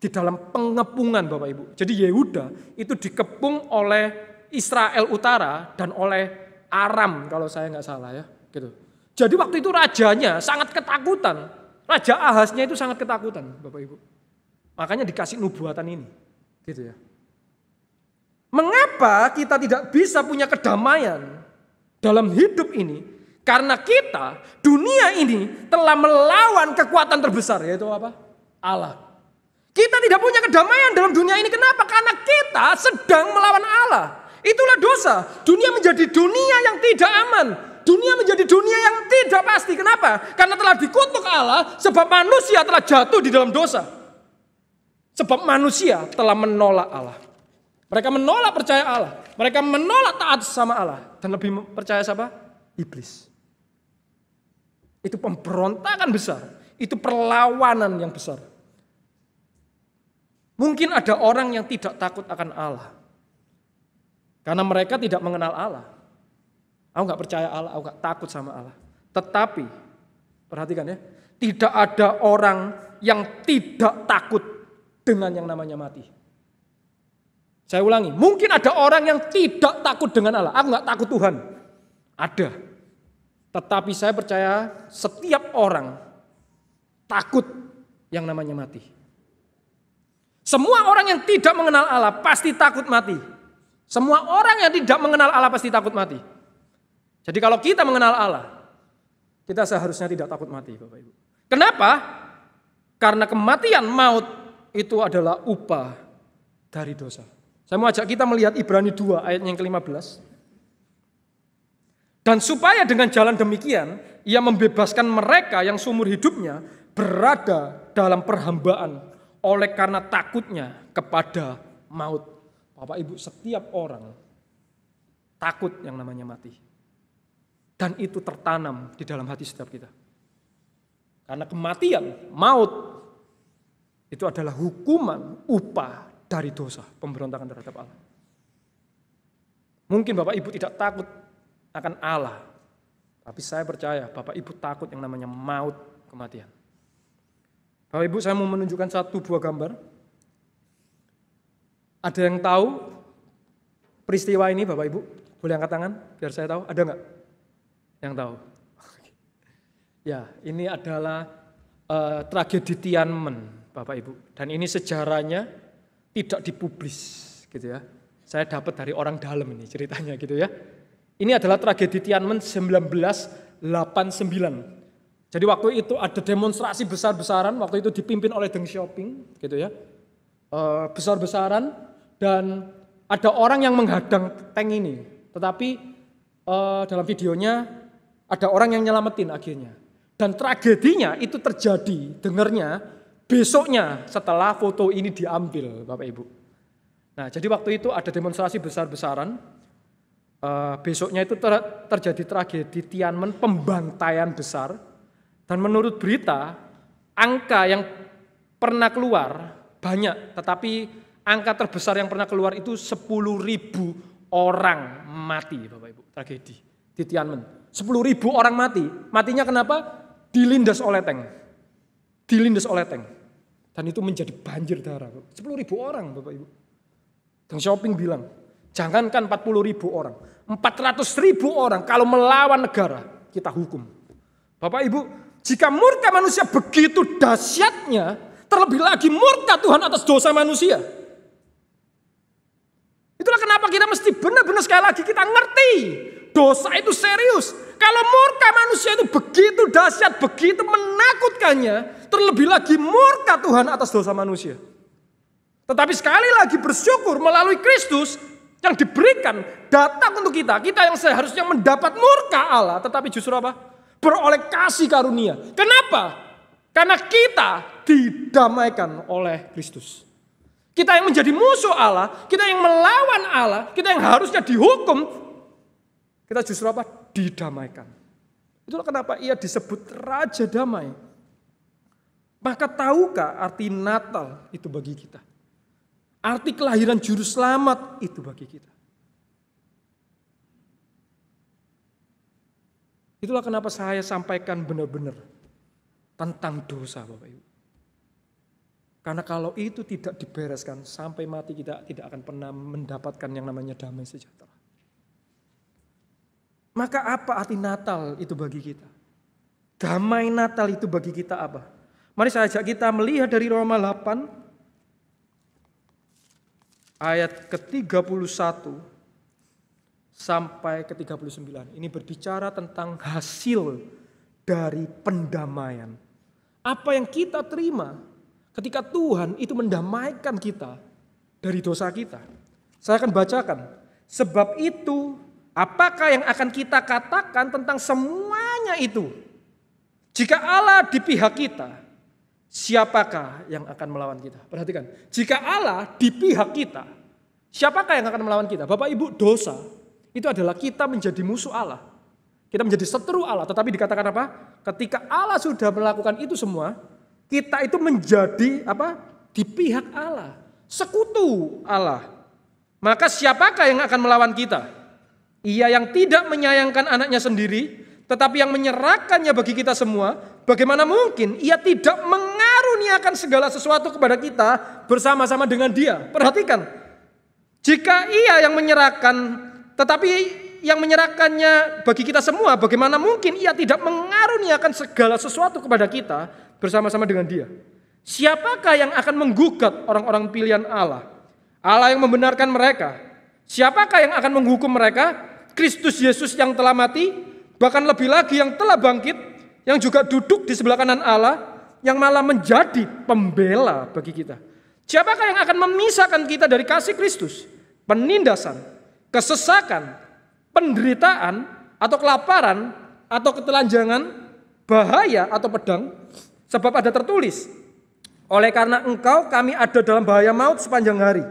Speaker 1: di dalam pengepungan Bapak Ibu. Jadi Yehuda itu dikepung oleh Israel Utara dan oleh Aram kalau saya nggak salah ya. Gitu. Jadi waktu itu rajanya sangat ketakutan. Raja Ahasnya itu sangat ketakutan Bapak Ibu. Makanya dikasih nubuatan ini. Gitu ya. Mengapa kita tidak bisa punya kedamaian dalam hidup ini? Karena kita, dunia ini telah melawan kekuatan terbesar, yaitu apa? Allah. Kita tidak punya kedamaian dalam dunia ini. Kenapa? Karena kita sedang melawan Allah. Itulah dosa. Dunia menjadi dunia yang tidak aman. Dunia menjadi dunia yang tidak pasti. Kenapa? Karena telah dikutuk Allah, sebab manusia telah jatuh di dalam dosa. Sebab manusia telah menolak Allah. Mereka menolak percaya Allah. Mereka menolak taat sama Allah. Dan lebih percaya siapa? Iblis. Itu pemberontakan besar. Itu perlawanan yang besar. Mungkin ada orang yang tidak takut akan Allah. Karena mereka tidak mengenal Allah. Aku gak percaya Allah, aku gak takut sama Allah. Tetapi, perhatikan ya. Tidak ada orang yang tidak takut dengan yang namanya mati. Saya ulangi, mungkin ada orang yang tidak takut dengan Allah. Aku gak takut Tuhan. Ada. Tetapi saya percaya setiap orang takut yang namanya mati. Semua orang yang tidak mengenal Allah pasti takut mati. Semua orang yang tidak mengenal Allah pasti takut mati. Jadi kalau kita mengenal Allah, kita seharusnya tidak takut mati, Bapak Ibu. Kenapa? Karena kematian maut itu adalah upah dari dosa. Saya mau ajak kita melihat Ibrani 2 ayat yang ke-15. Dan supaya dengan jalan demikian, ia membebaskan mereka yang seumur hidupnya berada dalam perhambaan oleh karena takutnya kepada maut. Bapak Ibu, setiap orang takut yang namanya mati. Dan itu tertanam di dalam hati setiap kita. Karena kematian, maut, itu adalah hukuman, upah dari dosa, pemberontakan terhadap Allah. Mungkin Bapak Ibu tidak takut akan Allah, tapi saya percaya Bapak Ibu takut yang namanya maut, kematian. Bapak Ibu, saya mau menunjukkan satu buah gambar. Ada yang tahu peristiwa ini Bapak Ibu? Boleh angkat tangan biar saya tahu, ada nggak yang tahu? Ya, ini adalah tragedi Tiananmen Bapak Ibu. Dan ini sejarahnya tidak dipublis gitu ya. Saya dapat dari orang dalam ini ceritanya gitu ya. Ini adalah tragedi Tiananmen 1989. Jadi waktu itu ada demonstrasi besar-besaran, waktu itu dipimpin oleh Deng Xiaoping gitu ya. Besar-besaran dan ada orang yang menghadang tank ini. Tetapi dalam videonya ada orang yang nyelamatin akhirnya. Dan tragedinya itu terjadi, dengarnya besoknya setelah foto ini diambil Bapak Ibu. Nah, jadi waktu itu ada demonstrasi besar-besaran. Besoknya itu terjadi tragedi Tiananmen, pembantaian besar. Dan menurut berita, angka yang pernah keluar banyak. Tetapi angka terbesar yang pernah keluar itu 10.000 orang mati Bapak Ibu. Tragedi di Tiananmen. 10.000 orang mati. Matinya kenapa? Dilindas oleh tank. Dilindas oleh tank. Dan itu menjadi banjir darah. 10.000 orang Bapak Ibu. Deng Xiaoping bilang, jangankan 40.000 orang, 400.000 orang kalau melawan negara, kita hukum. Bapak Ibu, jika murka manusia begitu dahsyatnya, terlebih lagi murka Tuhan atas dosa manusia. Itulah kenapa kita mesti benar-benar sekali lagi kita ngerti, dosa itu serius. Kalau murka manusia itu begitu dahsyat, begitu menakutkannya, terlebih lagi murka Tuhan atas dosa manusia. Tetapi sekali lagi bersyukur melalui Kristus yang diberikan datang untuk kita. Kita yang seharusnya mendapat murka Allah, tetapi justru apa? Beroleh kasih karunia. Kenapa? Karena kita didamaikan oleh Kristus. Kita yang menjadi musuh Allah, kita yang melawan Allah, kita yang harusnya dihukum, kita justru apa? Didamaikan. Itulah kenapa ia disebut Raja Damai. Maka tahukah arti Natal itu bagi kita? Arti kelahiran juru selamat itu bagi kita. Itulah kenapa saya sampaikan benar-benar tentang dosa Bapak Ibu. Karena kalau itu tidak dibereskan sampai mati kita tidak akan pernah mendapatkan yang namanya damai sejahtera. Maka apa arti Natal itu bagi kita? Damai Natal itu bagi kita apa? Mari saya ajak kita melihat dari Roma 8 ayat ke-31 sampai ke-39. Ini berbicara tentang hasil dari pendamaian. Apa yang kita terima ketika Tuhan itu mendamaikan kita dari dosa kita. Saya akan bacakan. Sebab itu, apakah yang akan kita katakan tentang semuanya itu? Jika Allah di pihak kita, siapakah yang akan melawan kita? Perhatikan, jika Allah di pihak kita, siapakah yang akan melawan kita? Bapak Ibu, dosa itu adalah kita menjadi musuh Allah. Kita menjadi seteru Allah. Tetapi dikatakan apa? Ketika Allah sudah melakukan itu semua, kita itu menjadi apa? Di pihak Allah, sekutu Allah. Maka siapakah yang akan melawan kita? Ia yang tidak menyayangkan anaknya sendiri, tetapi yang menyerahkannya bagi kita semua. Bagaimana mungkin ia tidak mengaruniakan segala sesuatu kepada kita bersama-sama dengan Dia? Perhatikan, jika ia yang menyerahkan, tetapi yang menyerahkannya bagi kita semua, bagaimana mungkin ia tidak mengaruniakan segala sesuatu kepada kita bersama-sama dengan Dia? Siapakah yang akan menggugat orang-orang pilihan Allah? Allah yang membenarkan mereka. Siapakah yang akan menghukum mereka? Kristus Yesus yang telah mati, bahkan lebih lagi yang telah bangkit, yang juga duduk di sebelah kanan Allah, yang malah menjadi pembela bagi kita. Siapakah yang akan memisahkan kita dari kasih Kristus? Penindasan, kesesakan, penderitaan, atau kelaparan, atau ketelanjangan, bahaya atau pedang. Sebab ada tertulis, oleh karena engkau kami ada dalam bahaya maut sepanjang hari.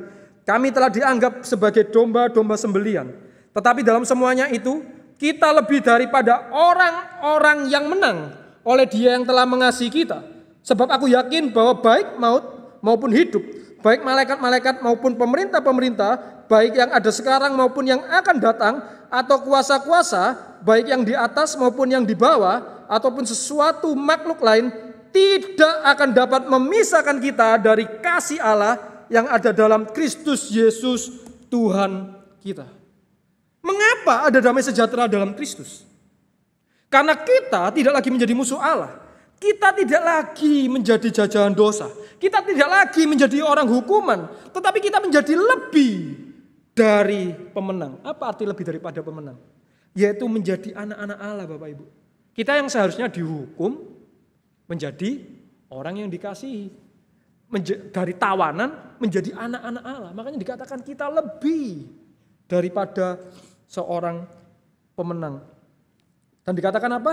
Speaker 1: Kami telah dianggap sebagai domba-domba sembelian. Tetapi dalam semuanya itu, kita lebih daripada orang-orang yang menang oleh Dia yang telah mengasihi kita. Sebab aku yakin bahwa baik maut maupun hidup, baik malaikat-malaikat maupun pemerintah-pemerintah, baik yang ada sekarang maupun yang akan datang, atau kuasa-kuasa, baik yang di atas maupun yang di bawah, ataupun sesuatu makhluk lain, tidak akan dapat memisahkan kita dari kasih Allah yang ada dalam Kristus Yesus Tuhan kita. Mengapa ada damai sejahtera dalam Kristus? Karena kita tidak lagi menjadi musuh Allah. Kita tidak lagi menjadi jajahan dosa. Kita tidak lagi menjadi orang hukuman. Tetapi kita menjadi lebih dari pemenang. Apa arti lebih daripada pemenang? Yaitu menjadi anak-anak Allah, Bapak Ibu. Kita yang seharusnya dihukum menjadi orang yang dikasihi. Dari tawanan menjadi anak-anak Allah. Makanya dikatakan kita lebih daripada seorang pemenang. Dan dikatakan apa?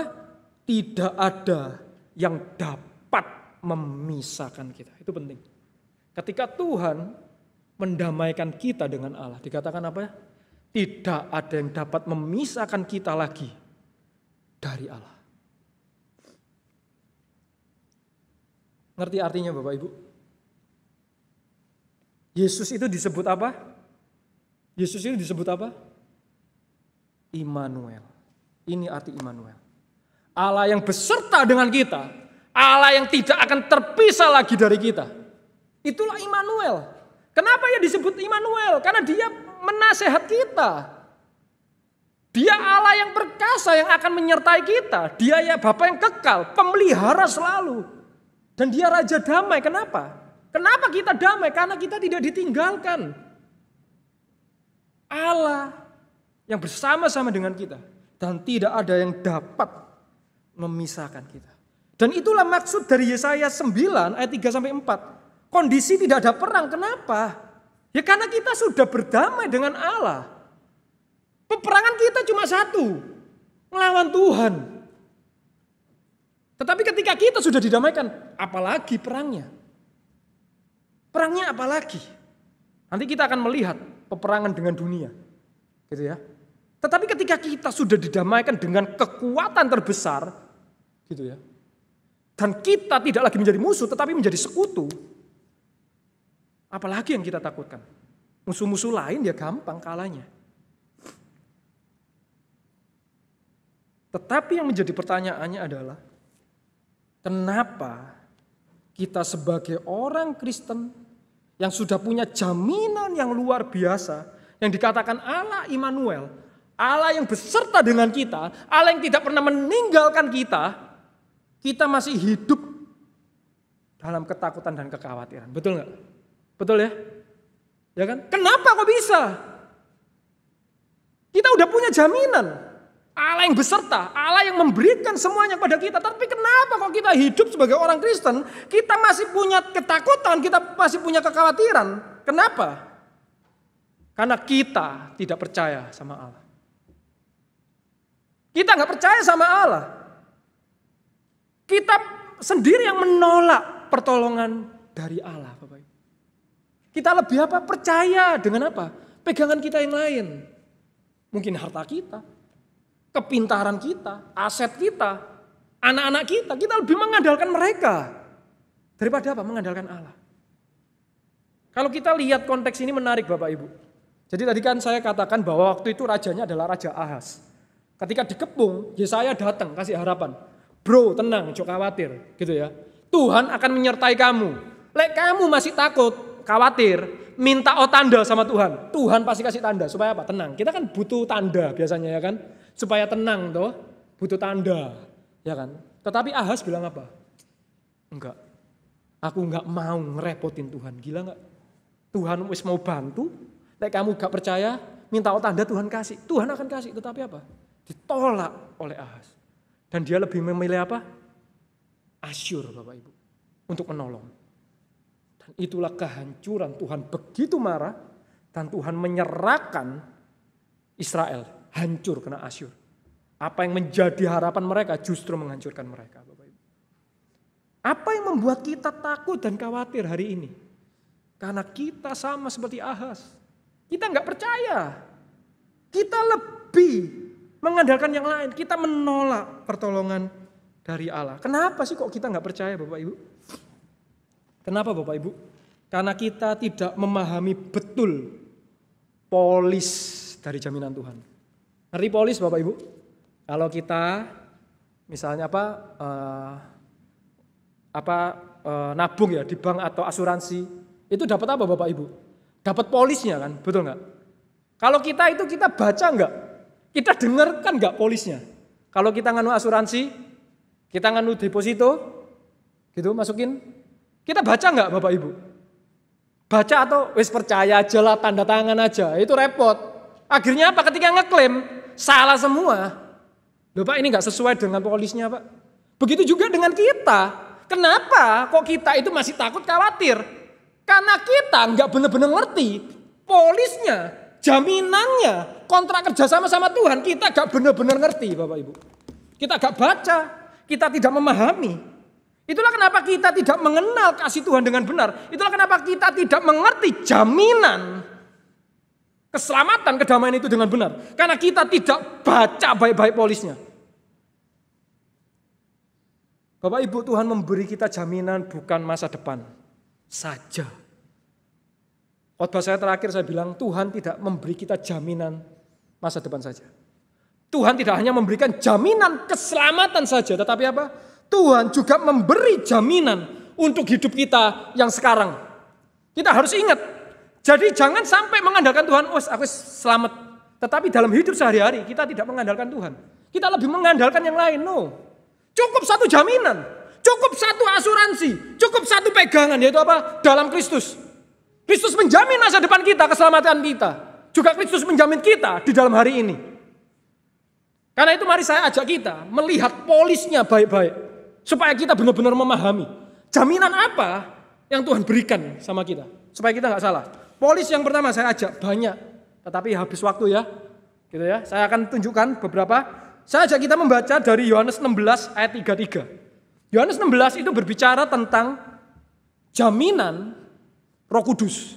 Speaker 1: Tidak ada yang dapat memisahkan kita. Itu penting. Ketika Tuhan mendamaikan kita dengan Allah, dikatakan apa? Tidak ada yang dapat memisahkan kita lagi dari Allah. Ngerti artinya Bapak Ibu? Yesus itu disebut apa? Yesus itu disebut apa? Immanuel. Ini arti Immanuel. Allah yang beserta dengan kita. Allah yang tidak akan terpisah lagi dari kita. Itulah Immanuel. Kenapa ya disebut Immanuel? Karena Dia menasehat kita. Dia Allah yang perkasa yang akan menyertai kita. Dia ya Bapa yang kekal, pemelihara selalu. Dan Dia Raja damai. Kenapa? Kenapa kita damai? Karena kita tidak ditinggalkan. Allah yang bersama-sama dengan kita. Dan tidak ada yang dapat memisahkan kita. Dan itulah maksud dari Yesaya 9 ayat 3-4. Kondisi tidak ada perang. Kenapa? Ya karena kita sudah berdamai dengan Allah. Peperangan kita cuma satu. Melawan Tuhan. Tetapi ketika kita sudah didamaikan, apalagi perangnya? Perangnya apalagi? Nanti kita akan melihat peperangan dengan dunia. Gitu ya. Tetapi ketika kita sudah didamaikan dengan kekuatan terbesar, gitu ya. Dan kita tidak lagi menjadi musuh, tetapi menjadi sekutu. Apalagi yang kita takutkan? Musuh-musuh lain ya gampang kalahnya. Tetapi yang menjadi pertanyaannya adalah, kenapa kita sebagai orang Kristen yang sudah punya jaminan yang luar biasa, yang dikatakan Allah Immanuel, Allah yang beserta dengan kita, Allah yang tidak pernah meninggalkan kita masih hidup dalam ketakutan dan kekhawatiran. Betul nggak? Betul ya? Ya kan? Kenapa kok bisa? Kita udah punya jaminan. Allah yang beserta, Allah yang memberikan semuanya pada kita. Tapi kenapa kok kita hidup sebagai orang Kristen, kita masih punya ketakutan, kita masih punya kekhawatiran. Kenapa? Karena kita tidak percaya sama Allah. Kita nggak percaya sama Allah. Kita sendiri yang menolak pertolongan dari Allah, Bapak Ibu. Kita lebih apa? Percaya dengan apa? Pegangan kita yang lain. Mungkin harta kita, kepintaran kita, aset kita, anak-anak kita lebih mengandalkan mereka daripada apa? Mengandalkan Allah. Kalau kita lihat konteks ini menarik Bapak Ibu. Jadi tadi kan saya katakan bahwa waktu itu rajanya adalah Raja Ahaz. Ketika dikepung, Yesaya datang kasih harapan. Bro, tenang, jangan khawatir, gitu ya. Tuhan akan menyertai kamu. Lek kamu masih takut, khawatir, minta tanda sama Tuhan. Tuhan pasti kasih tanda supaya apa? Tenang. Kita kan butuh tanda biasanya ya kan, supaya tenang toh, butuh tanda, ya kan. Tetapi Ahaz bilang apa? Enggak. Aku enggak mau ngerepotin Tuhan. Gila enggak? Tuhan wis mau bantu, lek kamu enggak percaya, minta tanda Tuhan kasih. Tuhan akan kasih, tetapi apa? Ditolak oleh Ahaz. Dan dia lebih memilih apa? Asyur Bapak Ibu. Untuk menolong. Dan itulah kehancuran Tuhan begitu marah. Dan Tuhan menyerahkan Israel. Hancur kena Asyur. Apa yang menjadi harapan mereka justru menghancurkan mereka. Bapak Ibu. Apa yang membuat kita takut dan khawatir hari ini? Karena kita sama seperti Ahaz. Kita nggak percaya. Kita lebih mengandalkan yang lain. Kita menolak pertolongan dari Allah. Kenapa sih kok kita nggak percaya Bapak Ibu? Kenapa Bapak Ibu? Karena kita tidak memahami betul polis dari jaminan Tuhan. Ngerti polis Bapak Ibu? Kalau kita misalnya nabung ya di bank atau asuransi, itu dapat apa Bapak Ibu? Dapat polisnya kan, betul nggak? Kalau kita baca nggak? Kita dengarkan nggak polisnya? Kalau kita nganu asuransi, kita nganu deposito, gitu masukin, kita baca nggak Bapak Ibu? Baca atau wis percaya aja lah, tanda tangan aja, itu repot. Akhirnya apa? Ketika ngeklaim salah semua. Loh Pak, ini nggak sesuai dengan polisnya Pak. Begitu juga dengan kita. Kenapa kok kita itu masih takut khawatir? Karena kita nggak benar-benar ngerti polisnya, jaminannya, kontrak kerja sama Tuhan. Kita nggak benar-benar ngerti Bapak Ibu. Kita nggak baca, kita tidak memahami. Itulah kenapa kita tidak mengenal kasih Tuhan dengan benar. Itulah kenapa kita tidak mengerti jaminan keselamatan, kedamaian itu dengan benar. Karena kita tidak baca baik-baik polisnya. Bapak Ibu, Tuhan memberi kita jaminan bukan masa depan saja. Khotbah saya terakhir saya bilang Tuhan tidak memberi kita jaminan masa depan saja. Tuhan tidak hanya memberikan jaminan keselamatan saja, tetapi apa? Tuhan juga memberi jaminan untuk hidup kita yang sekarang. Kita harus ingat. Jadi jangan sampai mengandalkan Tuhan, aku selamat. Tetapi dalam hidup sehari-hari kita tidak mengandalkan Tuhan. Kita lebih mengandalkan yang lain. No. Cukup satu jaminan, cukup satu asuransi, cukup satu pegangan, yaitu apa? Dalam Kristus. Kristus menjamin masa depan kita, keselamatan kita. Juga Kristus menjamin kita di dalam hari ini. Karena itu mari saya ajak kita melihat polisnya baik-baik. Supaya kita benar-benar memahami. Jaminan apa yang Tuhan berikan sama kita. Supaya kita nggak salah. Polis yang pertama saya ajak banyak. Tetapi habis waktu ya. Gitu ya. Saya akan tunjukkan beberapa. Saya ajak kita membaca dari Yohanes 16 ayat 33. Yohanes 16 itu berbicara tentang jaminan Roh Kudus.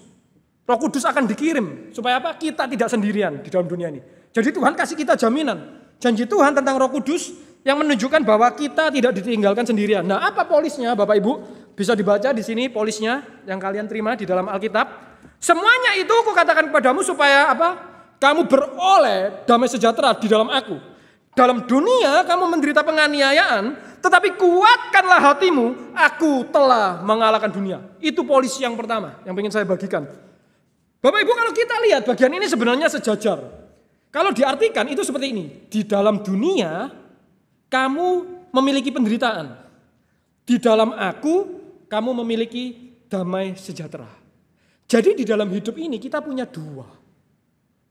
Speaker 1: Roh Kudus akan dikirim supaya apa? Kita tidak sendirian di dalam dunia ini. Jadi Tuhan kasih kita jaminan. Janji Tuhan tentang Roh Kudus yang menunjukkan bahwa kita tidak ditinggalkan sendirian. Nah, apa polisnya Bapak Ibu? Bisa dibaca di sini polisnya yang kalian terima di dalam Alkitab. Semuanya itu kukatakan kepadamu supaya apa? Kamu beroleh damai sejahtera di dalam aku. Dalam dunia kamu menderita penganiayaan, tetapi kuatkanlah hatimu, aku telah mengalahkan dunia. Itu polis yang pertama yang ingin saya bagikan. Bapak Ibu, kalau kita lihat bagian ini sebenarnya sejajar. Kalau diartikan itu seperti ini. Di dalam dunia kamu memiliki penderitaan. Di dalam aku kamu memiliki damai sejahtera. Jadi di dalam hidup ini kita punya dua.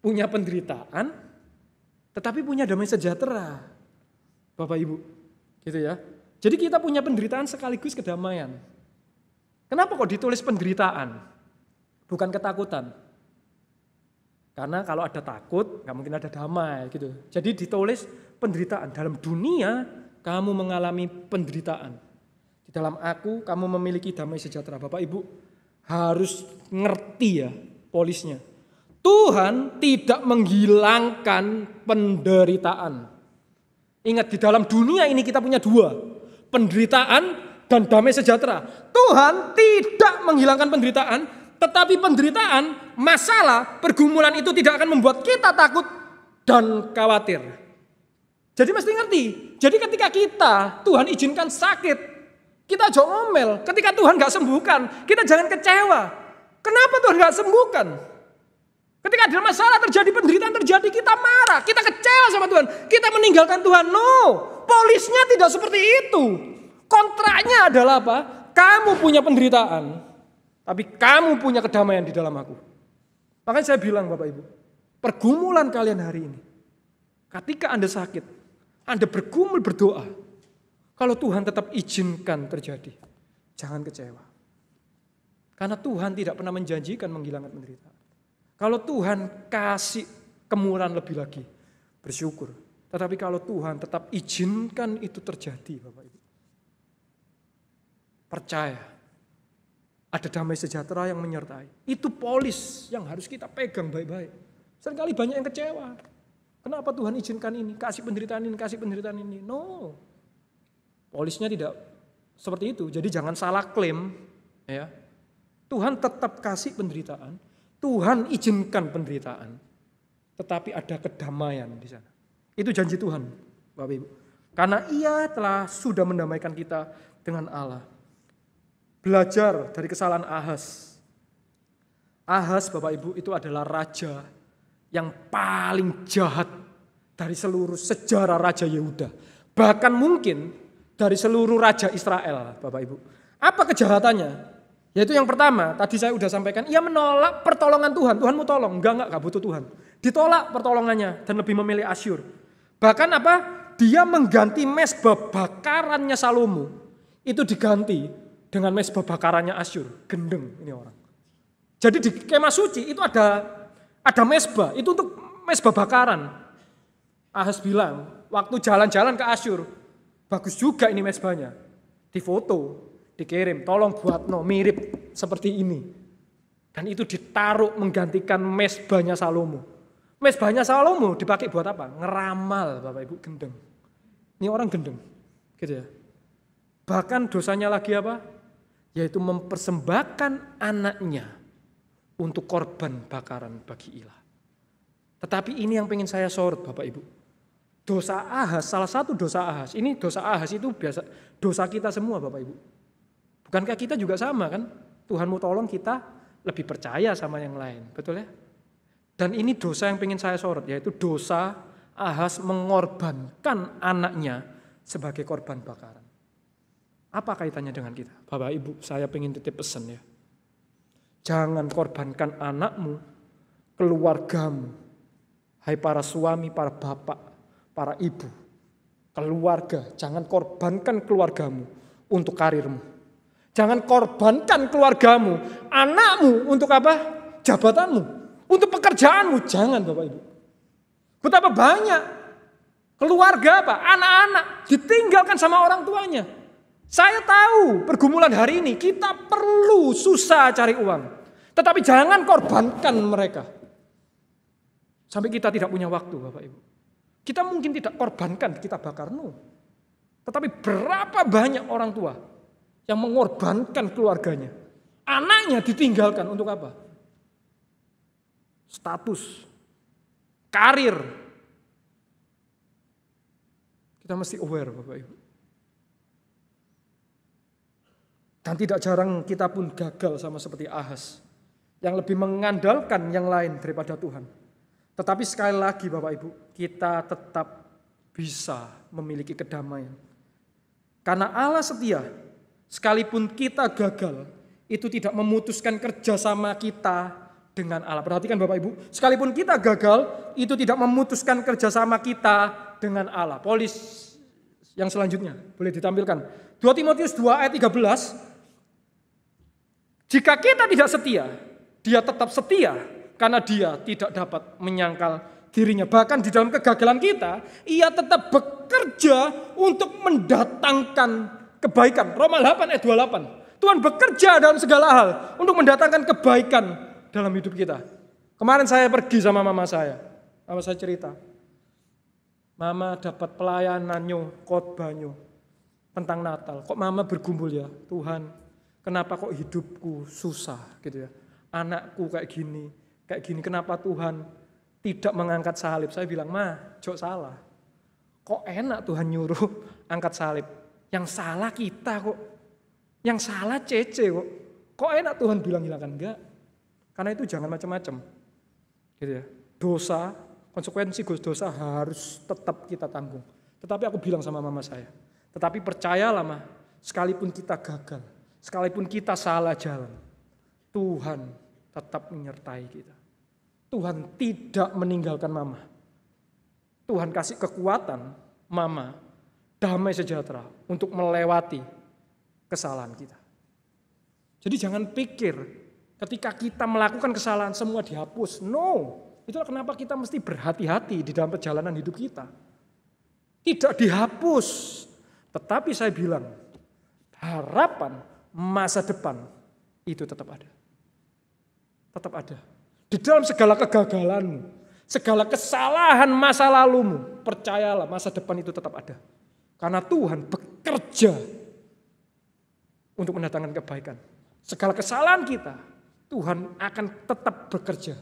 Speaker 1: Punya penderitaan, tetapi punya damai sejahtera, Bapak Ibu, gitu ya. Jadi kita punya penderitaan sekaligus kedamaian. Kenapa kok ditulis penderitaan, bukan ketakutan? Karena kalau ada takut, nggak mungkin ada damai, gitu. Jadi ditulis penderitaan. Dalam dunia kamu mengalami penderitaan. Di dalam aku kamu memiliki damai sejahtera. Bapak Ibu harus ngerti ya polisnya. Tuhan tidak menghilangkan penderitaan. Ingat, di dalam dunia ini kita punya dua. Penderitaan dan damai sejahtera. Tuhan tidak menghilangkan penderitaan. Tetapi penderitaan, masalah, pergumulan itu tidak akan membuat kita takut dan khawatir. Jadi mesti ngerti. Jadi ketika kita, Tuhan izinkan sakit. Kita jangan ngomel. Ketika Tuhan gak sembuhkan, kita jangan kecewa. Kenapa Tuhan gak sembuhkan? Ketika ada masalah terjadi, penderitaan terjadi, kita marah, kita kecewa sama Tuhan, kita meninggalkan Tuhan. No, polisnya tidak seperti itu. Kontraknya adalah apa? Kamu punya penderitaan, tapi kamu punya kedamaian di dalam aku. Makanya saya bilang Bapak Ibu, pergumulan kalian hari ini, ketika Anda sakit, Anda bergumul berdoa, kalau Tuhan tetap izinkan terjadi, jangan kecewa. Karena Tuhan tidak pernah menjanjikan menghilangkan penderitaan. Kalau Tuhan kasih kemurahan lebih lagi, bersyukur. Tetapi kalau Tuhan tetap izinkan itu terjadi, Bapak Ibu. Percaya, ada damai sejahtera yang menyertai. Itu polis yang harus kita pegang baik-baik. Seringkali banyak yang kecewa. Kenapa Tuhan izinkan ini? Kasih penderitaan ini. No. Polisnya tidak seperti itu. Jadi jangan salah klaim. Ya. Tuhan tetap kasih penderitaan. Tuhan izinkan penderitaan. Tetapi ada kedamaian di sana. Itu janji Tuhan, Bapak Ibu. Karena Ia sudah mendamaikan kita dengan Allah. Belajar dari kesalahan Ahaz. Ahaz, Bapak Ibu, itu adalah raja yang paling jahat dari seluruh sejarah Raja Yehuda. Bahkan mungkin dari seluruh Raja Israel, Bapak Ibu. Apa kejahatannya? Yaitu yang pertama, tadi saya sudah sampaikan, ia menolak pertolongan Tuhan. Tuhan mau tolong, enggak butuh Tuhan. Ditolak pertolongannya dan lebih memilih Asyur. Bahkan apa? Dia mengganti mesbah bakarannya Salomo. Itu diganti dengan mesbah bakarannya Asyur. Gendeng ini orang. Jadi di kemah suci itu ada mesbah, itu untuk mesbah bakaran. Ahaz bilang, waktu jalan-jalan ke Asyur, bagus juga ini mesbahnya. Difoto, dikirim, tolong buat mirip seperti ini. Dan itu ditaruh menggantikan mesbahnya Salomo. Mesbahnya Salomo dipakai buat apa? Ngeramal, Bapak Ibu, gendeng. Ini orang gendeng, gitu ya. Bahkan dosanya lagi apa? Yaitu mempersembahkan anaknya untuk korban bakaran bagi ilah. Tetapi ini yang pengen saya sorot, Bapak Ibu. Dosa Ahaz, salah satu dosa Ahaz. Ini dosa Ahaz itu biasa dosa kita semua, Bapak Ibu. Bukankah kita juga sama kan? Tuhan mau tolong kita lebih percaya sama yang lain, betul ya? Dan ini dosa yang pengen saya sorot, yaitu dosa Ahaz mengorbankan anaknya sebagai korban bakaran. Apa kaitannya dengan kita? Bapak Ibu, saya pengen titip pesan ya. Jangan korbankan anakmu, keluargamu. Hai para suami, para bapak, para ibu, keluarga. Jangan korbankan keluargamu untuk karirmu. Jangan korbankan keluargamu, anakmu untuk apa? Jabatanmu, untuk pekerjaanmu. Jangan, Bapak Ibu. Betapa banyak keluarga apa? Anak-anak ditinggalkan sama orang tuanya. Saya tahu pergumulan hari ini kita perlu susah cari uang. Tetapi jangan korbankan mereka. Sampai kita tidak punya waktu, Bapak Ibu. Kita mungkin tidak korbankan, kita bakar. No. Tetapi berapa banyak orang tua yang mengorbankan keluarganya. Anaknya ditinggalkan untuk apa? Status, karir. Kita mesti aware, Bapak Ibu. Dan tidak jarang kita pun gagal sama seperti Ahaz. Yang lebih mengandalkan yang lain daripada Tuhan. Tetapi sekali lagi Bapak Ibu, kita tetap bisa memiliki kedamaian. Karena Allah setia, sekalipun kita gagal, itu tidak memutuskan kerjasama kita dengan Allah. Perhatikan Bapak Ibu, sekalipun kita gagal, itu tidak memutuskan kerjasama kita dengan Allah. Polis yang selanjutnya, boleh ditampilkan. 2 Timotius 2 ayat 13, jika kita tidak setia, dia tetap setia karena dia tidak dapat menyangkal dirinya. Bahkan di dalam kegagalan kita, ia tetap bekerja untuk mendatangkan kebaikan. Roma 8 ayat 28. Tuhan bekerja dalam segala hal untuk mendatangkan kebaikan dalam hidup kita. Kemarin saya pergi sama mama saya. Mama saya cerita. Mama dapat pelayanannya, khotbahnya tentang Natal. Kok mama bergumul ya? Tuhan, kenapa kok hidupku susah gitu ya? Anakku kayak gini. Kenapa Tuhan tidak mengangkat salib? Saya bilang, Ma, jok salah. Kok enak Tuhan nyuruh angkat salib? Yang salah kita kok. Yang salah Cece kok. Kok enak Tuhan bilang hilangkan? Enggak. Karena itu jangan macam-macam. Gitu ya. Dosa, konsekuensi dosa harus tetap kita tanggung. Tetapi aku bilang sama mama saya, tetapi percayalah Ma, sekalipun kita gagal, sekalipun kita salah jalan, Tuhan tetap menyertai kita. Tuhan tidak meninggalkan mama. Tuhan kasih kekuatan mama, damai sejahtera untuk melewati kesalahan kita. Jadi jangan pikir ketika kita melakukan kesalahan semua dihapus. No, itulah kenapa kita mesti berhati-hati di dalam perjalanan hidup kita. tidak dihapus. Tetapi saya bilang, harapan masa depan itu tetap ada. Tetap ada. Di dalam segala kegagalanmu, segala kesalahan masa lalumu, percayalah masa depan itu tetap ada. Karena Tuhan bekerja untuk mendatangkan kebaikan. Segala kesalahan kita, Tuhan akan tetap bekerja.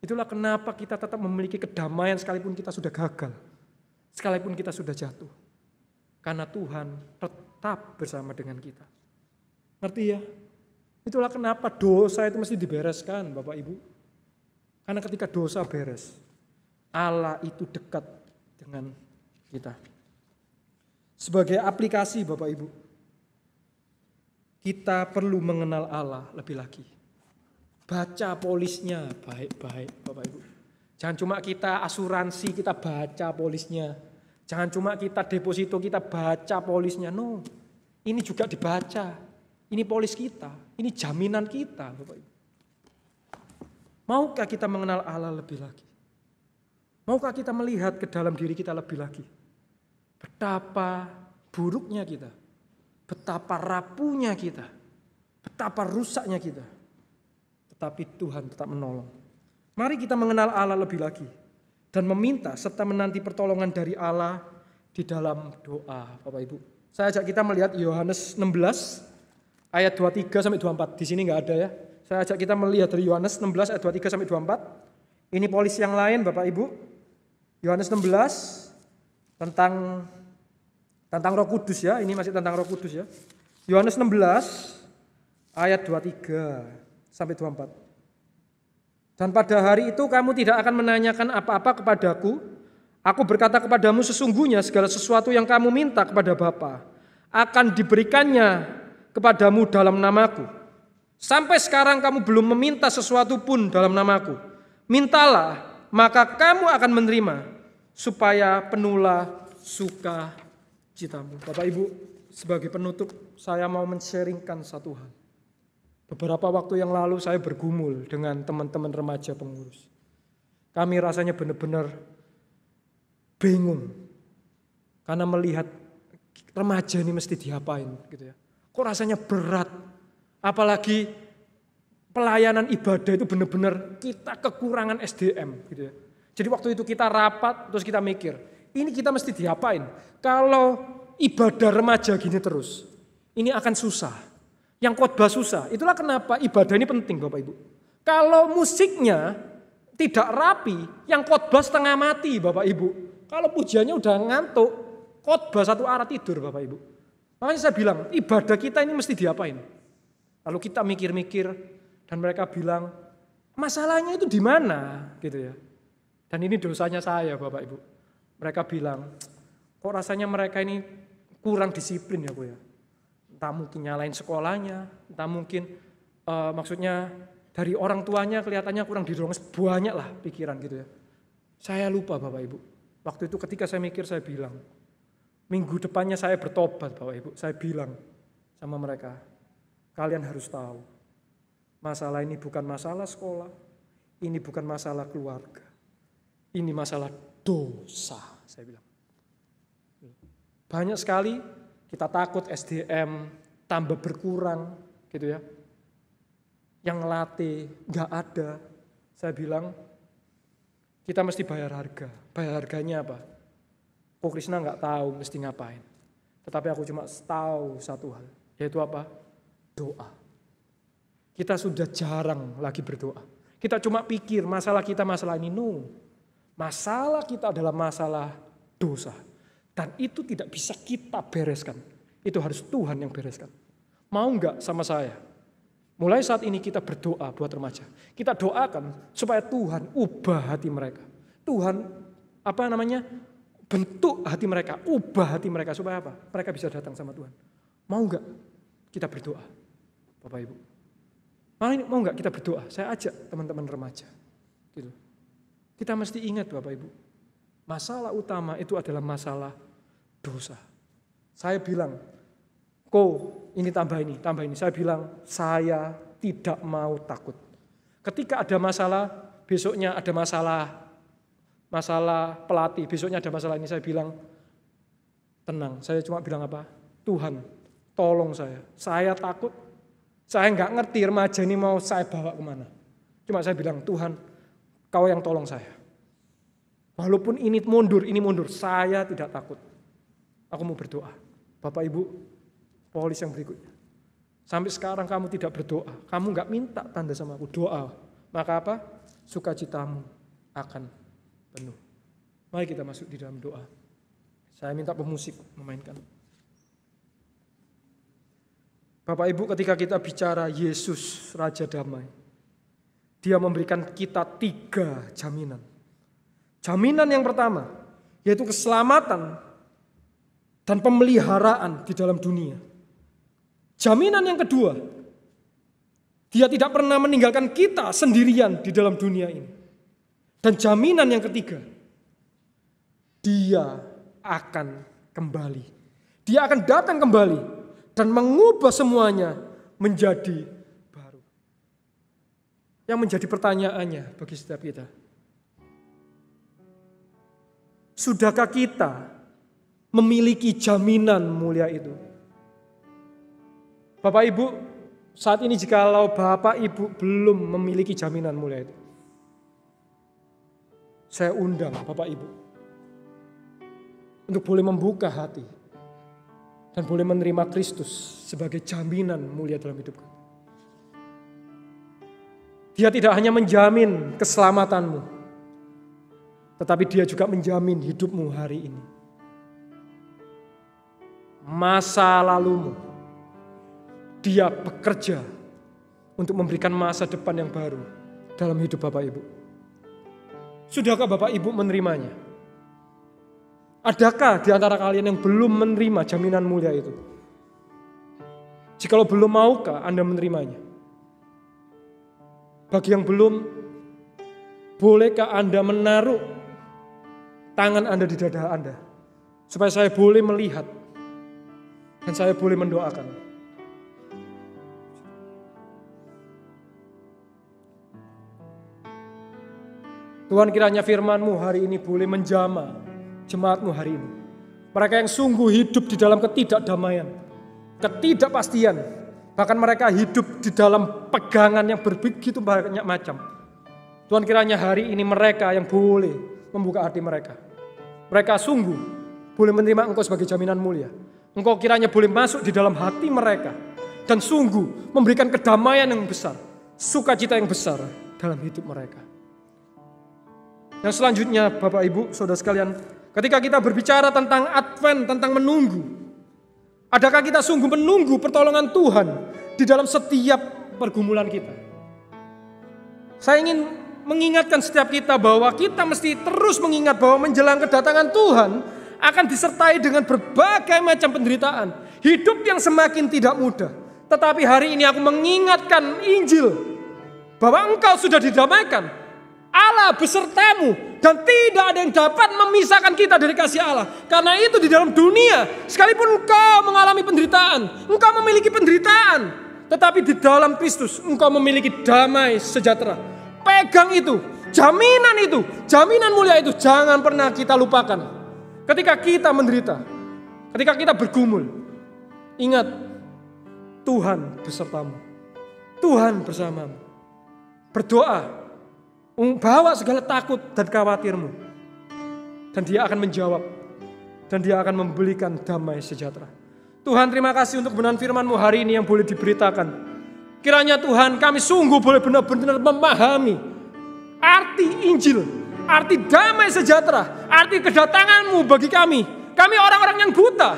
Speaker 1: Itulah kenapa kita tetap memiliki kedamaian sekalipun kita sudah gagal. Sekalipun kita sudah jatuh. Karena Tuhan tetap bersama dengan kita. Ngerti ya? Itulah kenapa dosa itu mesti dibereskan Bapak Ibu. Karena ketika dosa beres, Allah itu dekat dengan kita. Sebagai aplikasi Bapak Ibu, kita perlu mengenal Allah lebih lagi. Baca polisnya baik-baik Bapak Ibu. Jangan cuma kita asuransi, kita baca polisnya. Jangan cuma kita deposito, kita baca polisnya. No, ini juga dibaca. Ini polis kita, ini jaminan kita Bapak Ibu. Maukah kita mengenal Allah lebih lagi? Maukah kita melihat ke dalam diri kita lebih lagi? Betapa buruknya kita. Betapa rapuhnya kita. Betapa rusaknya kita. Tetapi Tuhan tetap menolong. Mari kita mengenal Allah lebih lagi. Dan meminta serta menanti pertolongan dari Allah di dalam doa Bapak Ibu. Saya ajak kita melihat Yohanes 16 ayat 23 sampai 24. Di sini enggak ada ya. Saya ajak kita melihat dari Yohanes 16 ayat 23 sampai 24. Ini polis yang lain Bapak Ibu. Yohanes 16 tentang Roh Kudus ya. Ini masih tentang Roh Kudus ya. Yohanes 16 ayat 23 sampai 24. Dan pada hari itu kamu tidak akan menanyakan apa-apa kepadaku. Aku berkata kepadamu sesungguhnya segala sesuatu yang kamu minta kepada Bapa akan diberikannya kepadamu dalam namaku. Sampai sekarang kamu belum meminta sesuatu pun dalam namaku. Mintalah, maka kamu akan menerima, supaya penuhlah sukacitamu. Bapak Ibu, sebagai penutup saya mau men-sharingkan satu hal. Beberapa waktu yang lalu saya bergumul dengan teman-teman remaja pengurus. Kami rasanya benar-benar bingung. Karena melihat remaja ini mesti diapain gitu ya. Kok rasanya berat. Apalagi pelayanan ibadah itu benar-benar kita kekurangan SDM gitu ya. Jadi waktu itu kita rapat terus kita mikir, ini kita mesti diapain? Kalau ibadah remaja gini terus, ini akan susah. Yang khotbah susah. Itulah kenapa ibadah ini penting Bapak Ibu. Kalau musiknya tidak rapi, yang khotbah setengah mati Bapak Ibu. Kalau pujiannya udah ngantuk, khotbah satu arah tidur Bapak Ibu. Makanya saya bilang, ibadah kita ini mesti diapain? Lalu kita mikir-mikir dan mereka bilang, masalahnya itu di mana gitu ya. Dan ini dosanya saya Bapak Ibu. Mereka bilang, kok rasanya mereka ini kurang disiplin ya Bu ya. Entah mungkin nyalain sekolahnya, entah mungkin maksudnya dari orang tuanya kelihatannya kurang didorong, banyak lah pikiran gitu ya. Saya lupa Bapak Ibu. Waktu itu ketika saya mikir saya bilang, minggu depannya saya bertobat Bapak Ibu. Saya bilang sama mereka, kalian harus tahu, masalah ini bukan masalah sekolah, ini bukan masalah keluarga, ini masalah dosa, saya bilang. Banyak sekali kita takut SDM tambah berkurang gitu ya. Yang ngelatih gak ada. Saya bilang kita mesti bayar harga. Bayar harganya apa? Kok Krishna gak tahu mesti ngapain. Tetapi aku cuma tahu satu hal. Yaitu apa? Doa. Kita sudah jarang lagi berdoa. Kita cuma pikir masalah kita masalah ini. No. Masalah kita adalah masalah dosa. Dan itu tidak bisa kita bereskan. Itu harus Tuhan yang bereskan. Mau enggak sama saya? Mulai saat ini kita berdoa buat remaja. Kita doakan supaya Tuhan ubah hati mereka. Tuhan bentuk hati mereka, ubah hati mereka supaya apa? Mereka bisa datang sama Tuhan. Mau enggak kita berdoa? Bapak Ibu. Mau enggak kita berdoa? Saya ajak teman-teman remaja. Gitu. Kita mesti ingat Bapak Ibu. Masalah utama itu adalah masalah dosa. Saya bilang, ini tambah ini. Saya bilang, saya tidak mau takut. Ketika ada masalah, besoknya ada masalah masalah pelatih, besoknya ada masalah ini, saya bilang, tenang, saya cuma bilang apa? Tuhan, tolong saya takut, saya nggak ngerti remaja ini mau saya bawa kemana. Cuma saya bilang, Tuhan, Kau yang tolong saya. Walaupun ini mundur, saya tidak takut. Aku mau berdoa. Bapak Ibu, polis yang berikutnya. Sampai sekarang kamu tidak berdoa, kamu nggak minta tanda sama aku, doa. Maka apa? Sukacitamu akan penuh. Mari kita masuk di dalam doa. Saya minta pemusik memainkan. Bapak Ibu, ketika kita bicara Yesus Raja Damai, Dia memberikan kita 3 jaminan. Jaminan yang pertama, yaitu keselamatan dan pemeliharaan di dalam dunia. Jaminan yang kedua, Dia tidak pernah meninggalkan kita sendirian di dalam dunia ini. Dan jaminan yang ketiga, Dia akan kembali. Dia akan datang kembali dan mengubah semuanya menjadi baru. Yang menjadi pertanyaannya bagi setiap kita, sudahkah kita memiliki jaminan mulia itu? Bapak Ibu, saat ini jikalau Bapak Ibu belum memiliki jaminan mulia itu, saya undang Bapak Ibu untuk boleh membuka hati dan boleh menerima Kristus sebagai jaminan mulia dalam hidupku. Dia tidak hanya menjamin keselamatanmu, tetapi Dia juga menjamin hidupmu hari ini. Masa lalumu, Dia bekerja untuk memberikan masa depan yang baru dalam hidup Bapak Ibu. Sudahkah Bapak Ibu menerimanya? Adakah di antara kalian yang belum menerima jaminan mulia itu? Jikalau belum, maukah Anda menerimanya? Bagi yang belum, bolehkah Anda menaruh tangan Anda di dada Anda, supaya saya boleh melihat dan saya boleh mendoakan? Tuhan, kiranya firman-Mu hari ini boleh menjamah jemaat-Mu hari ini. Mereka yang sungguh hidup di dalam ketidakdamaian, ketidakpastian, bahkan mereka hidup di dalam pegangan yang begitu banyak macam. Tuhan, kiranya hari ini mereka yang boleh membuka hati mereka. Mereka sungguh boleh menerima Engkau sebagai jaminan mulia. Engkau kiranya boleh masuk di dalam hati mereka dan sungguh memberikan kedamaian yang besar, sukacita yang besar dalam hidup mereka. Yang selanjutnya, Bapak Ibu, Saudara sekalian, ketika kita berbicara tentang Advent, tentang menunggu, adakah kita sungguh menunggu pertolongan Tuhan di dalam setiap pergumulan kita? Saya ingin mengingatkan setiap kita bahwa kita mesti terus mengingat bahwa menjelang kedatangan Tuhan akan disertai dengan berbagai macam penderitaan, hidup yang semakin tidak mudah. Tetapi hari ini aku mengingatkan Injil bahwa engkau sudah didamaikan. Allah besertamu dan tidak ada yang dapat memisahkan kita dari kasih Allah. Karena itu di dalam dunia, sekalipun engkau mengalami penderitaan, engkau memiliki penderitaan, tetapi di dalam Kristus engkau memiliki damai sejahtera. Pegang itu, jaminan mulia itu jangan pernah kita lupakan. Ketika kita menderita, ketika kita bergumul, ingat Tuhan besertamu, Tuhan bersamamu. Berdoa, bawa segala takut dan khawatirmu, dan Dia akan menjawab, dan Dia akan memberikan damai sejahtera. Tuhan, terima kasih untuk kebenaran firman-Mu hari ini yang boleh diberitakan. Kiranya Tuhan, kami sungguh boleh benar-benar memahami arti Injil, arti damai sejahtera, arti kedatangan-Mu bagi kami. Kami orang-orang yang buta,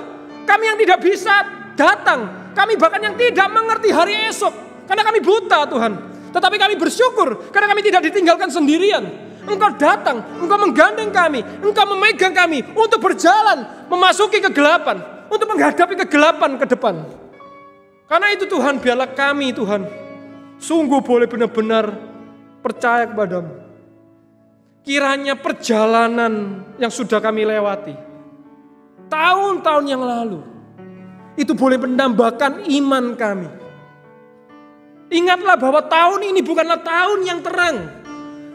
Speaker 1: kami yang tidak bisa datang, kami bahkan yang tidak mengerti hari esok, karena kami buta Tuhan. Tetapi kami bersyukur karena kami tidak ditinggalkan sendirian. Engkau datang, Engkau menggandeng kami, Engkau memegang kami untuk berjalan, memasuki kegelapan, untuk menghadapi kegelapan ke depan. Karena itu Tuhan, biarlah kami Tuhan sungguh boleh benar-benar percaya kepadamu. Kiranya perjalanan yang sudah kami lewati tahun-tahun yang lalu itu boleh menambahkan iman kami. Ingatlah bahwa tahun ini bukanlah tahun yang terang.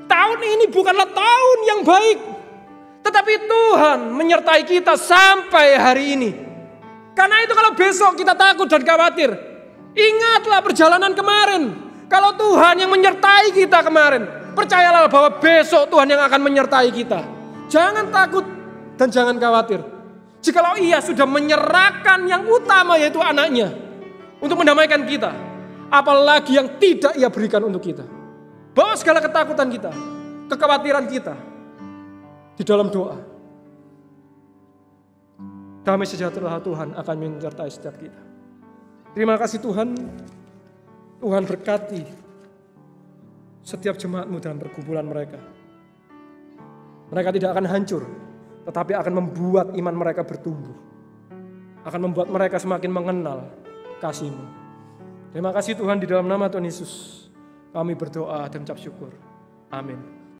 Speaker 1: Tahun ini bukanlah tahun yang baik. Tetapi Tuhan menyertai kita sampai hari ini. Karena itu kalau besok kita takut dan khawatir, ingatlah perjalanan kemarin. Kalau Tuhan yang menyertai kita kemarin, percayalah bahwa besok Tuhan yang akan menyertai kita. Jangan takut dan jangan khawatir. Jikalau Ia sudah menyerahkan yang utama yaitu anaknya untuk mendamaikan kita, apalagi yang tidak Ia berikan untuk kita. Bawa segala ketakutan kita, kekhawatiran kita di dalam doa. Damai sejahtera Tuhan akan menyertai setiap kita. Terima kasih Tuhan. Tuhan berkati setiap jemaat-Mu dalam pergumulan mereka. Mereka tidak akan hancur, tetapi akan membuat iman mereka bertumbuh. Akan membuat mereka semakin mengenal kasih-Mu. Terima kasih Tuhan, di dalam nama Tuhan Yesus kami berdoa dan ucap syukur. Amin.